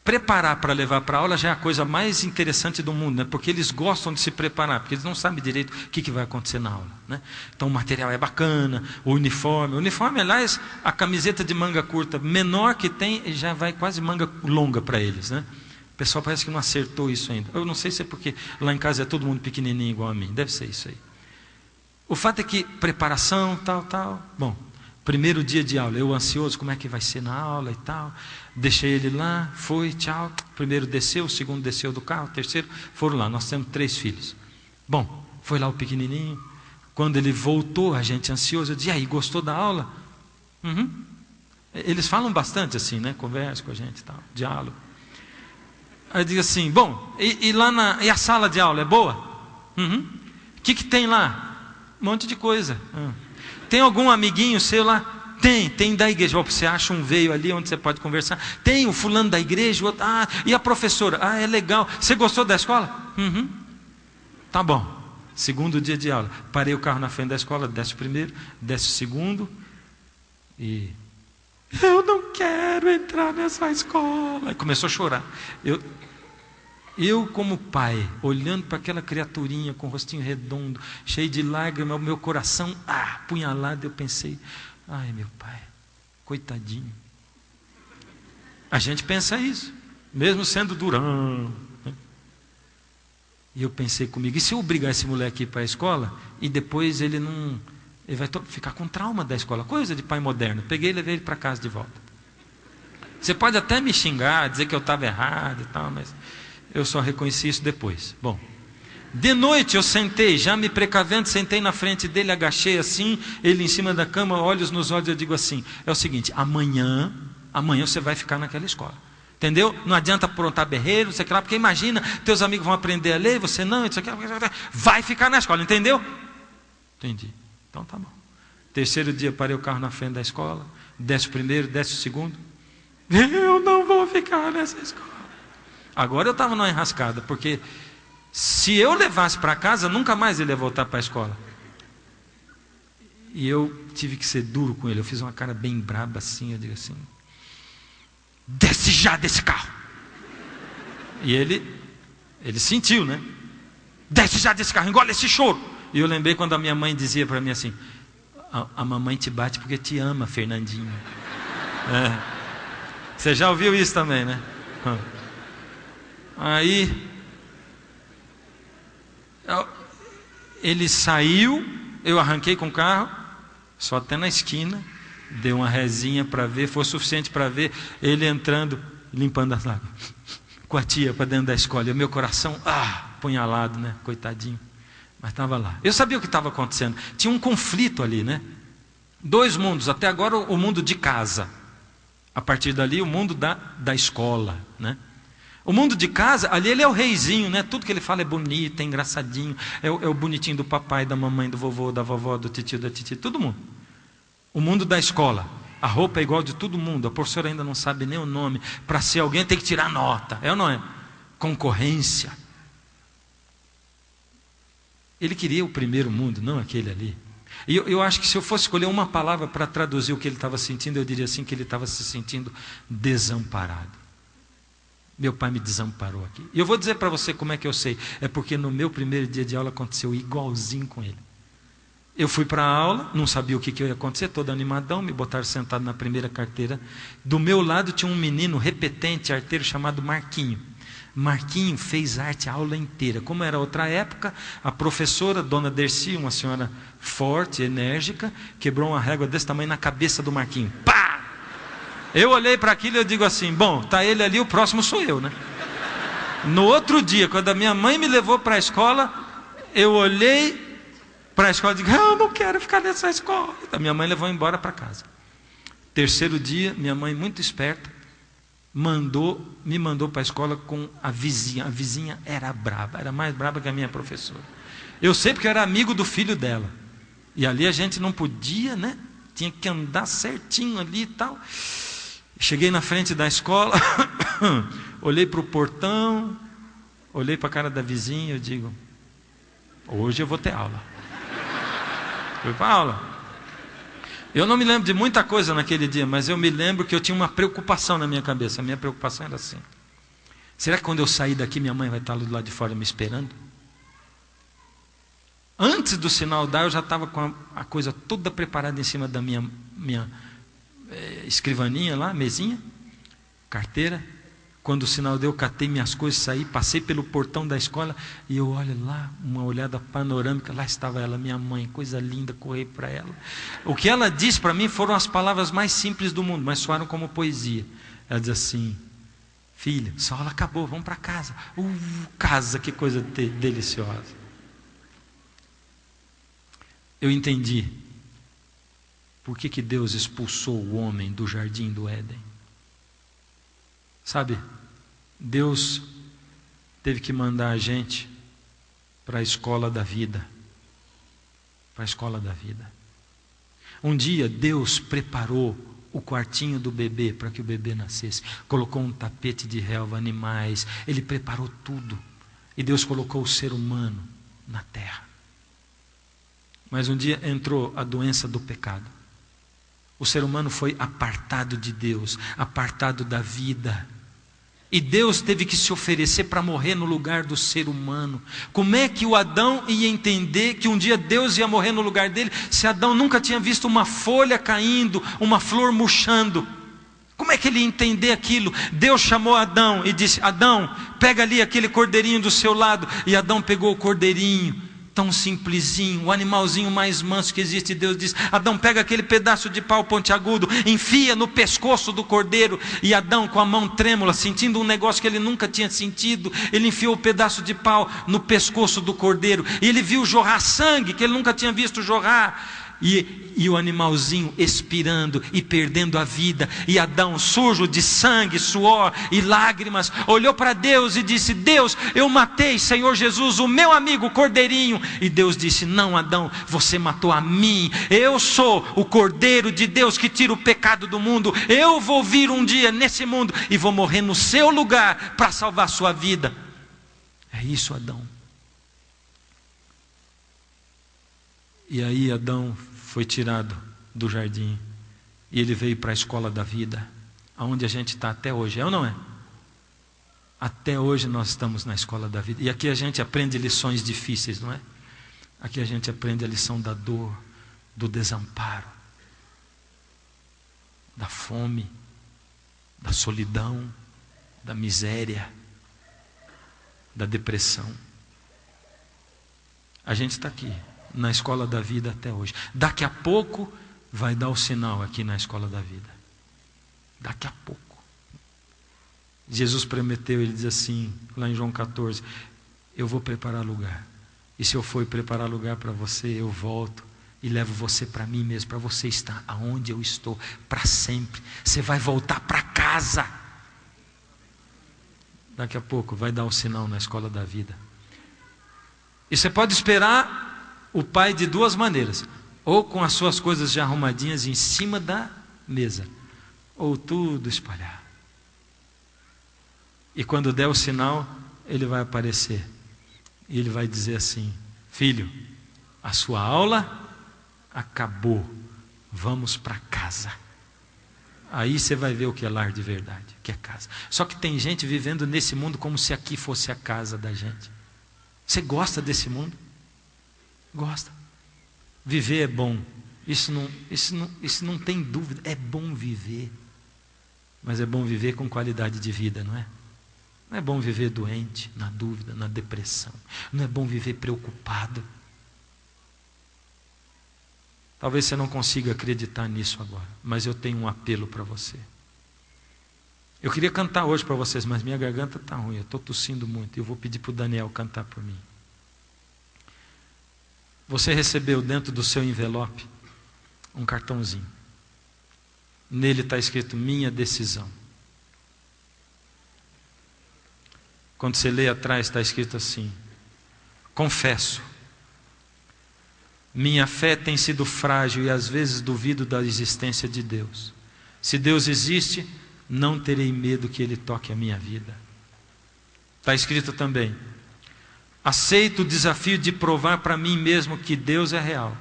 [SPEAKER 1] preparar para levar para a aula já é a coisa mais interessante do mundo, né? Porque eles gostam de se preparar, porque eles não sabem direito o que vai acontecer na aula, né? Então o material é bacana, o uniforme, aliás, a camiseta de manga curta menor que tem, já vai quase manga longa para eles, né? O pessoal parece que não acertou isso ainda. Eu não sei se é porque lá em casa é todo mundo pequenininho igual a mim, deve ser isso aí. O fato é que preparação, tal, bom, primeiro dia de aula, eu ansioso, como é que vai ser na aula e tal. Deixei ele lá, foi, tchau. Primeiro desceu, o segundo desceu do carro, o terceiro, foram lá. Nós temos 3 filhos. Bom, foi lá o pequenininho. Quando ele voltou, a gente ansioso, eu disse, e aí, gostou da aula? Uhum. Eles falam bastante assim, né? Conversa com a gente e tal, diálogo. Aí eu digo assim, bom, e a sala de aula é boa? Uhum. O que tem lá? Um monte de coisa. Tem algum amiguinho seu lá? Tem da igreja. Você acha um veio ali onde você pode conversar. Tem o fulano da igreja, o outro, e a professora? É legal. Você gostou da escola? Uhum. Tá bom. Segundo dia de aula. Parei o carro na frente da escola, desce o primeiro, desce o segundo. E eu não quero entrar nessa escola. Aí começou a chorar. Eu como pai, olhando para aquela criaturinha com o rostinho redondo, cheio de lágrimas, o meu coração apunhalado, eu pensei, ai meu pai, coitadinho. A gente pensa isso, mesmo sendo durão. E eu pensei comigo, e se eu obrigar esse moleque a ir para a escola, e depois ele vai ficar com trauma da escola, coisa de pai moderno. Peguei e levei ele para casa de volta. Você pode até me xingar, dizer que eu estava errado e tal, mas eu só reconheci isso depois. Bom, de noite eu sentei, já me precavendo, sentei na frente dele, agachei assim, ele em cima da cama, olhos nos olhos, eu digo assim, é o seguinte, amanhã você vai ficar naquela escola. Entendeu? Não adianta aprontar berreiro, não sei o que lá, porque imagina, teus amigos vão aprender a ler, você não, isso aqui, vai ficar na escola, entendeu? Entendi. Então tá bom. Terceiro dia parei o carro na frente da escola, desce o primeiro, desce o segundo. Eu não vou ficar nessa escola. Agora eu estava numa enrascada, porque se eu levasse para casa, nunca mais ele ia voltar para a escola. E eu tive que ser duro com ele, eu fiz uma cara bem braba assim, eu digo assim, desce já desse carro. E ele sentiu, né? Desce já desse carro, engole esse choro. E eu lembrei quando a minha mãe dizia para mim assim, a mamãe te bate porque te ama, Fernandinho. Você já ouviu isso também, né? Aí ele saiu, eu arranquei com o carro, só até na esquina, dei uma rezinha para ver, foi suficiente para ver ele entrando, limpando as lágrimas, com a tia para dentro da escola, e o meu coração, apunhalado, né? Coitadinho, mas estava lá. Eu sabia o que estava acontecendo, tinha um conflito ali, né? Dois mundos, até agora o mundo de casa, a partir dali o mundo da escola, né? O mundo de casa, ali ele é o reizinho, né? Tudo que ele fala é bonito, é engraçadinho, é o bonitinho do papai, da mamãe, do vovô, da vovó, do titio, da titia, todo mundo. O mundo da escola, a roupa é igual de todo mundo, a professora ainda não sabe nem o nome, para ser alguém tem que tirar nota, é ou não é? Concorrência. Ele queria o primeiro mundo, não aquele ali. E eu acho que se eu fosse escolher uma palavra para traduzir o que ele estava sentindo, eu diria assim, que ele estava se sentindo desamparado. Meu pai me desamparou aqui. E eu vou dizer para você como é que eu sei. É porque no meu primeiro dia de aula aconteceu igualzinho com ele. Eu fui para a aula, não sabia o que ia acontecer, todo animadão, me botaram sentado na primeira carteira. Do meu lado tinha um menino repetente, arteiro, chamado Marquinho. Marquinho fez arte a aula inteira. Como era outra época, a professora, dona Dercy, uma senhora forte, enérgica, quebrou uma régua desse tamanho na cabeça do Marquinho. Pá! Eu olhei para aquilo e eu digo assim, bom, está ele ali, o próximo sou eu, né? No outro dia, quando a minha mãe me levou para a escola, eu olhei para a escola e digo, eu não quero ficar nessa escola. A minha mãe levou embora para casa. Terceiro dia, minha mãe, muito esperta, me mandou para a escola com a vizinha. A vizinha era braba, era mais braba que a minha professora. Eu sei porque eu era amigo do filho dela. E ali a gente não podia, né? Tinha que andar certinho ali e tal. Cheguei na frente da escola, olhei para o portão, olhei para a cara da vizinha e eu digo, hoje eu vou ter aula. Fui para a aula. Eu não me lembro de muita coisa naquele dia, mas eu me lembro que eu tinha uma preocupação na minha cabeça. A minha preocupação era assim, será que quando eu sair daqui minha mãe vai estar do lado de fora me esperando? Antes do sinal dar, eu já estava com a coisa toda preparada em cima da minha escrivaninha lá, mesinha, carteira. Quando o sinal deu, eu catei minhas coisas, saí, passei pelo portão da escola e eu olho lá, uma olhada panorâmica, lá estava ela, minha mãe, coisa linda, corri para ela. O que ela disse para mim foram as palavras mais simples do mundo, mas soaram como poesia. Ela diz assim, filha, sua aula acabou, vamos para casa. Casa, que coisa deliciosa. Eu entendi por que Deus expulsou o homem do jardim do Éden. Sabe, Deus teve que mandar a gente para a escola da vida. Para a escola da vida. Um dia Deus preparou o quartinho do bebê para que o bebê nascesse. Colocou um tapete de relva, animais. Ele preparou tudo. E Deus colocou o ser humano na terra. Mas um dia entrou a doença do pecado. O ser humano foi apartado de Deus, apartado da vida. E Deus teve que se oferecer para morrer no lugar do ser humano. Como é que o Adão ia entender que um dia Deus ia morrer no lugar dele, se Adão nunca tinha visto uma folha caindo, uma flor murchando? Como é que ele ia entender aquilo? Deus chamou Adão e disse: Adão, pega ali aquele cordeirinho do seu lado. E Adão pegou o cordeirinho, tão simplesinho, o animalzinho mais manso que existe. Deus diz: Adão, pega aquele pedaço de pau pontiagudo, enfia no pescoço do cordeiro. E Adão, com a mão trêmula, sentindo um negócio que ele nunca tinha sentido, ele enfiou o pedaço de pau no pescoço do cordeiro, e ele viu jorrar sangue que ele nunca tinha visto jorrar. E o animalzinho expirando e perdendo a vida. E Adão, sujo de sangue, suor e lágrimas, olhou para Deus e disse: Deus, eu matei, Senhor Jesus, o meu amigo cordeirinho. E Deus disse: não, Adão, você matou a mim. Eu sou o Cordeiro de Deus que tira o pecado do mundo. Eu vou vir um dia nesse mundo e vou morrer no seu lugar para salvar a sua vida. É isso, Adão. E aí Adão foi tirado do jardim e ele veio para a escola da vida, aonde a gente está até hoje, é ou não é? Até hoje nós estamos na escola da vida, e aqui a gente aprende lições difíceis, não é? Aqui a gente aprende a lição da dor, do desamparo, da fome, da solidão, da miséria, da depressão. A gente está aqui na escola da vida até hoje. Daqui a pouco vai dar o sinal aqui na escola da vida. Daqui a pouco. Jesus prometeu, ele diz assim, lá em João 14: eu vou preparar lugar. E se eu for preparar lugar para você, eu volto e levo você para mim mesmo, para você estar aonde eu estou para sempre. Você vai voltar para casa. Daqui a pouco vai dar o sinal na escola da vida. E você pode esperar o pai de duas maneiras: ou com as suas coisas já arrumadinhas em cima da mesa, ou tudo espalhado. E quando der o sinal, ele vai aparecer e ele vai dizer assim: filho, a sua aula acabou, vamos para casa. Aí você vai ver o que é lar de verdade, o que é casa. Só que tem gente vivendo nesse mundo como se aqui fosse a casa da gente. Você gosta desse mundo? Gosta. Viver é bom. Isso não tem dúvida. É bom viver. Mas é bom viver com qualidade de vida, não é? Não é bom viver doente, na dúvida, na depressão. Não é bom viver preocupado. Talvez você não consiga acreditar nisso agora, mas eu tenho um apelo para você. Eu queria cantar hoje para vocês, mas minha garganta está ruim, eu estou tossindo muito, e eu vou pedir para o Daniel cantar por mim. Você recebeu dentro do seu envelope um cartãozinho. Nele está escrito: minha decisão. Quando você lê atrás, está escrito assim: confesso, minha fé tem sido frágil e às vezes duvido da existência de Deus. Se Deus existe, não terei medo que Ele toque a minha vida. Está escrito também: aceito o desafio de provar para mim mesmo que Deus é real.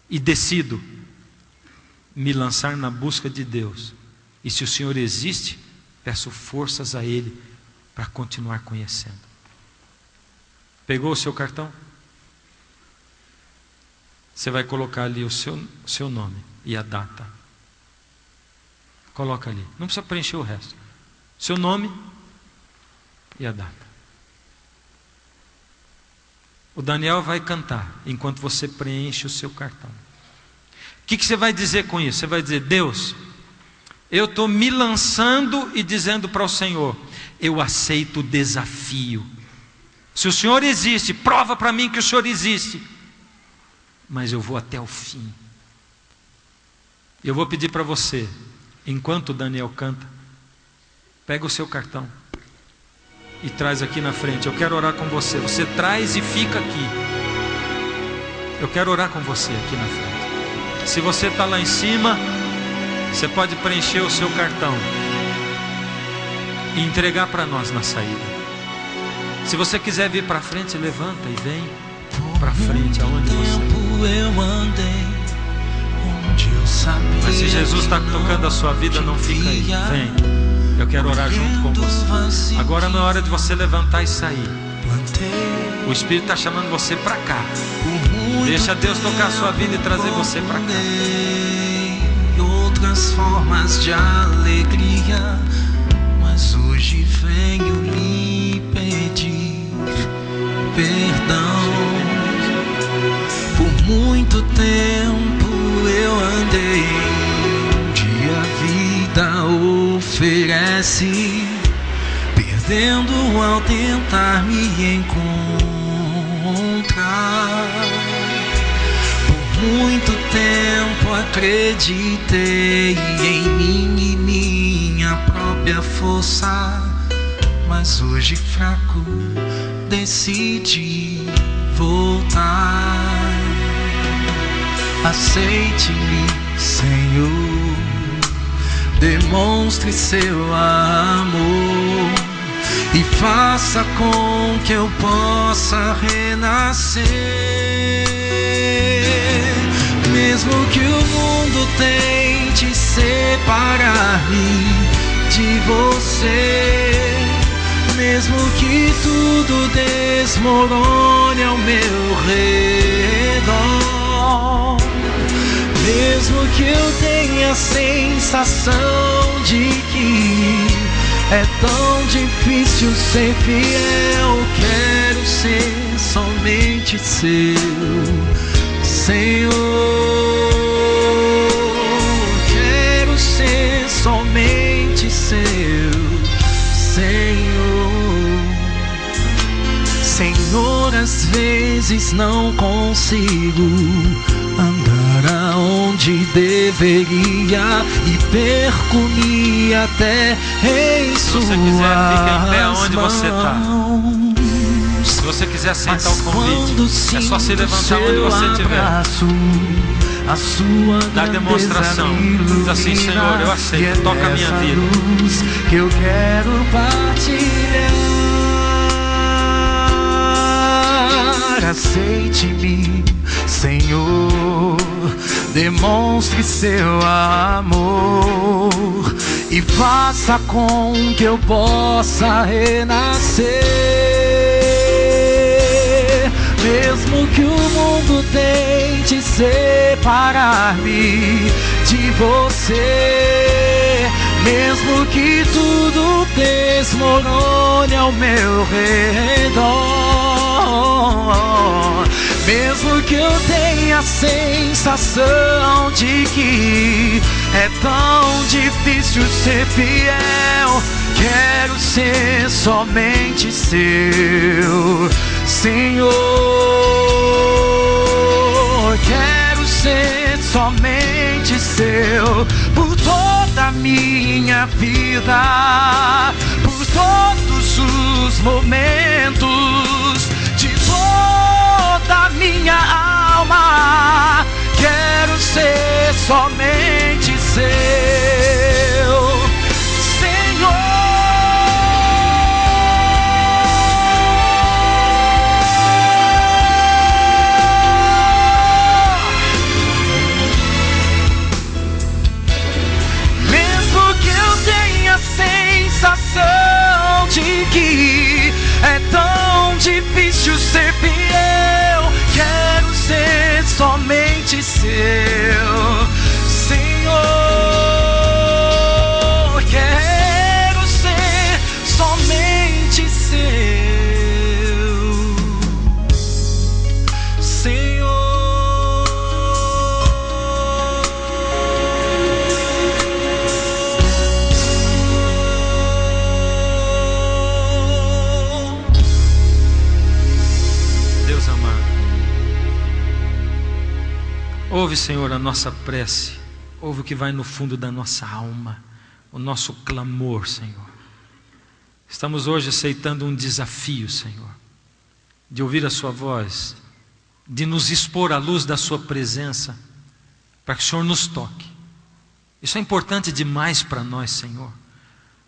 [SPEAKER 1] E decido me lançar na busca de Deus. E se o Senhor existe, peço forças a Ele para continuar conhecendo. Pegou o seu cartão? Você vai colocar ali o seu nome e a data. Coloca ali. Não precisa preencher o resto. Seu nome e a data. O Daniel vai cantar enquanto você preenche o seu cartão. O que você vai dizer com isso? Você vai dizer: Deus, eu estou me lançando e dizendo para o Senhor: eu aceito o desafio. Se o Senhor existe, prova para mim que o Senhor existe. Mas eu vou até o fim. Eu vou pedir para você, enquanto o Daniel canta, pega o seu cartão e traz aqui na frente. Eu quero orar com você. Você traz e fica aqui. Eu quero orar com você aqui na frente. Se você está lá em cima, você pode preencher o seu cartão e entregar para nós na saída. Se você quiser vir para frente, levanta e vem para frente aonde você.
[SPEAKER 5] Eu andei onde eu sabia.
[SPEAKER 1] Mas se Jesus está tocando a sua vida, não fica aí. Vem. Eu quero orar junto com você. Agora não é hora de você levantar e sair. O Espírito está chamando você para cá. Deixa Deus tocar a sua vida e trazer você para cá.
[SPEAKER 5] Outras formas de alegria, mas hoje venho lhe pedir perdão. Por muito tempo eu andei onde a vida oferece, perdendo ao tentar me encontrar. Por muito tempo acreditei em mim e minha própria força, mas hoje fraco decidi voltar. Aceite-me, Senhor, demonstre seu amor e faça com que eu possa renascer. Mesmo que o mundo tente separar-me de você, mesmo que tudo desmorone ao meu redor, mesmo que eu tenha a sensação de que é tão difícil ser fiel, quero ser somente seu, Senhor. Quero ser somente seu, Senhor. Senhor, às vezes não consigo andar aonde deveria e perco-me até em suas mãos. Se você quiser, fica em pé onde você está.
[SPEAKER 1] Se você quiser aceitar o convite, é só se levantar onde você estiver.
[SPEAKER 5] A sua
[SPEAKER 1] da demonstração, diz assim: Senhor, eu aceito, toca a minha vida.
[SPEAKER 5] Que eu quero partilhar. Aceite-me, Senhor, demonstre seu amor e faça com que eu possa renascer. Mesmo que o mundo tente separar-me de você, mesmo que tudo desmorone ao meu redor, mesmo que eu tenha a sensação de que é tão difícil ser fiel, quero ser somente seu, Senhor. Quero ser somente seu por toda a minha vida, por todos os momentos de toda a minha alma. Quero ser somente seu, Senhor. Sensação de que é tão difícil ser fiel, quero ser somente seu, Senhor. Quero ser somente seu, Senhor.
[SPEAKER 1] Ouve, Senhor, a nossa prece, ouve o que vai no fundo da nossa alma, o nosso clamor, Senhor. Estamos hoje aceitando um desafio, Senhor, de ouvir a sua voz, de nos expor à luz da sua presença, para que o Senhor nos toque. Isso é importante demais para nós, Senhor,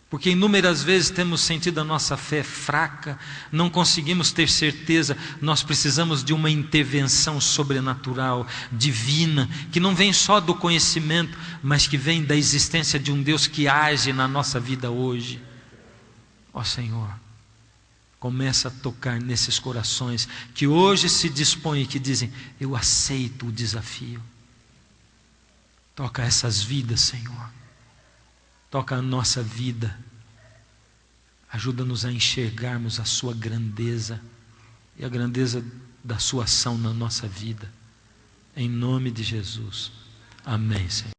[SPEAKER 1] porque inúmeras vezes temos sentido a nossa fé fraca, não conseguimos ter certeza. Nós precisamos de uma intervenção sobrenatural, divina, que não vem só do conhecimento, mas que vem da existência de um Deus que age na nossa vida hoje. Ó Senhor, começa a tocar nesses corações que hoje se dispõem e que dizem: eu aceito o desafio. Toca essas vidas, Senhor. Toca a nossa vida. Ajuda-nos a enxergarmos a sua grandeza e a grandeza da sua ação na nossa vida. Em nome de Jesus. Amém, Senhor.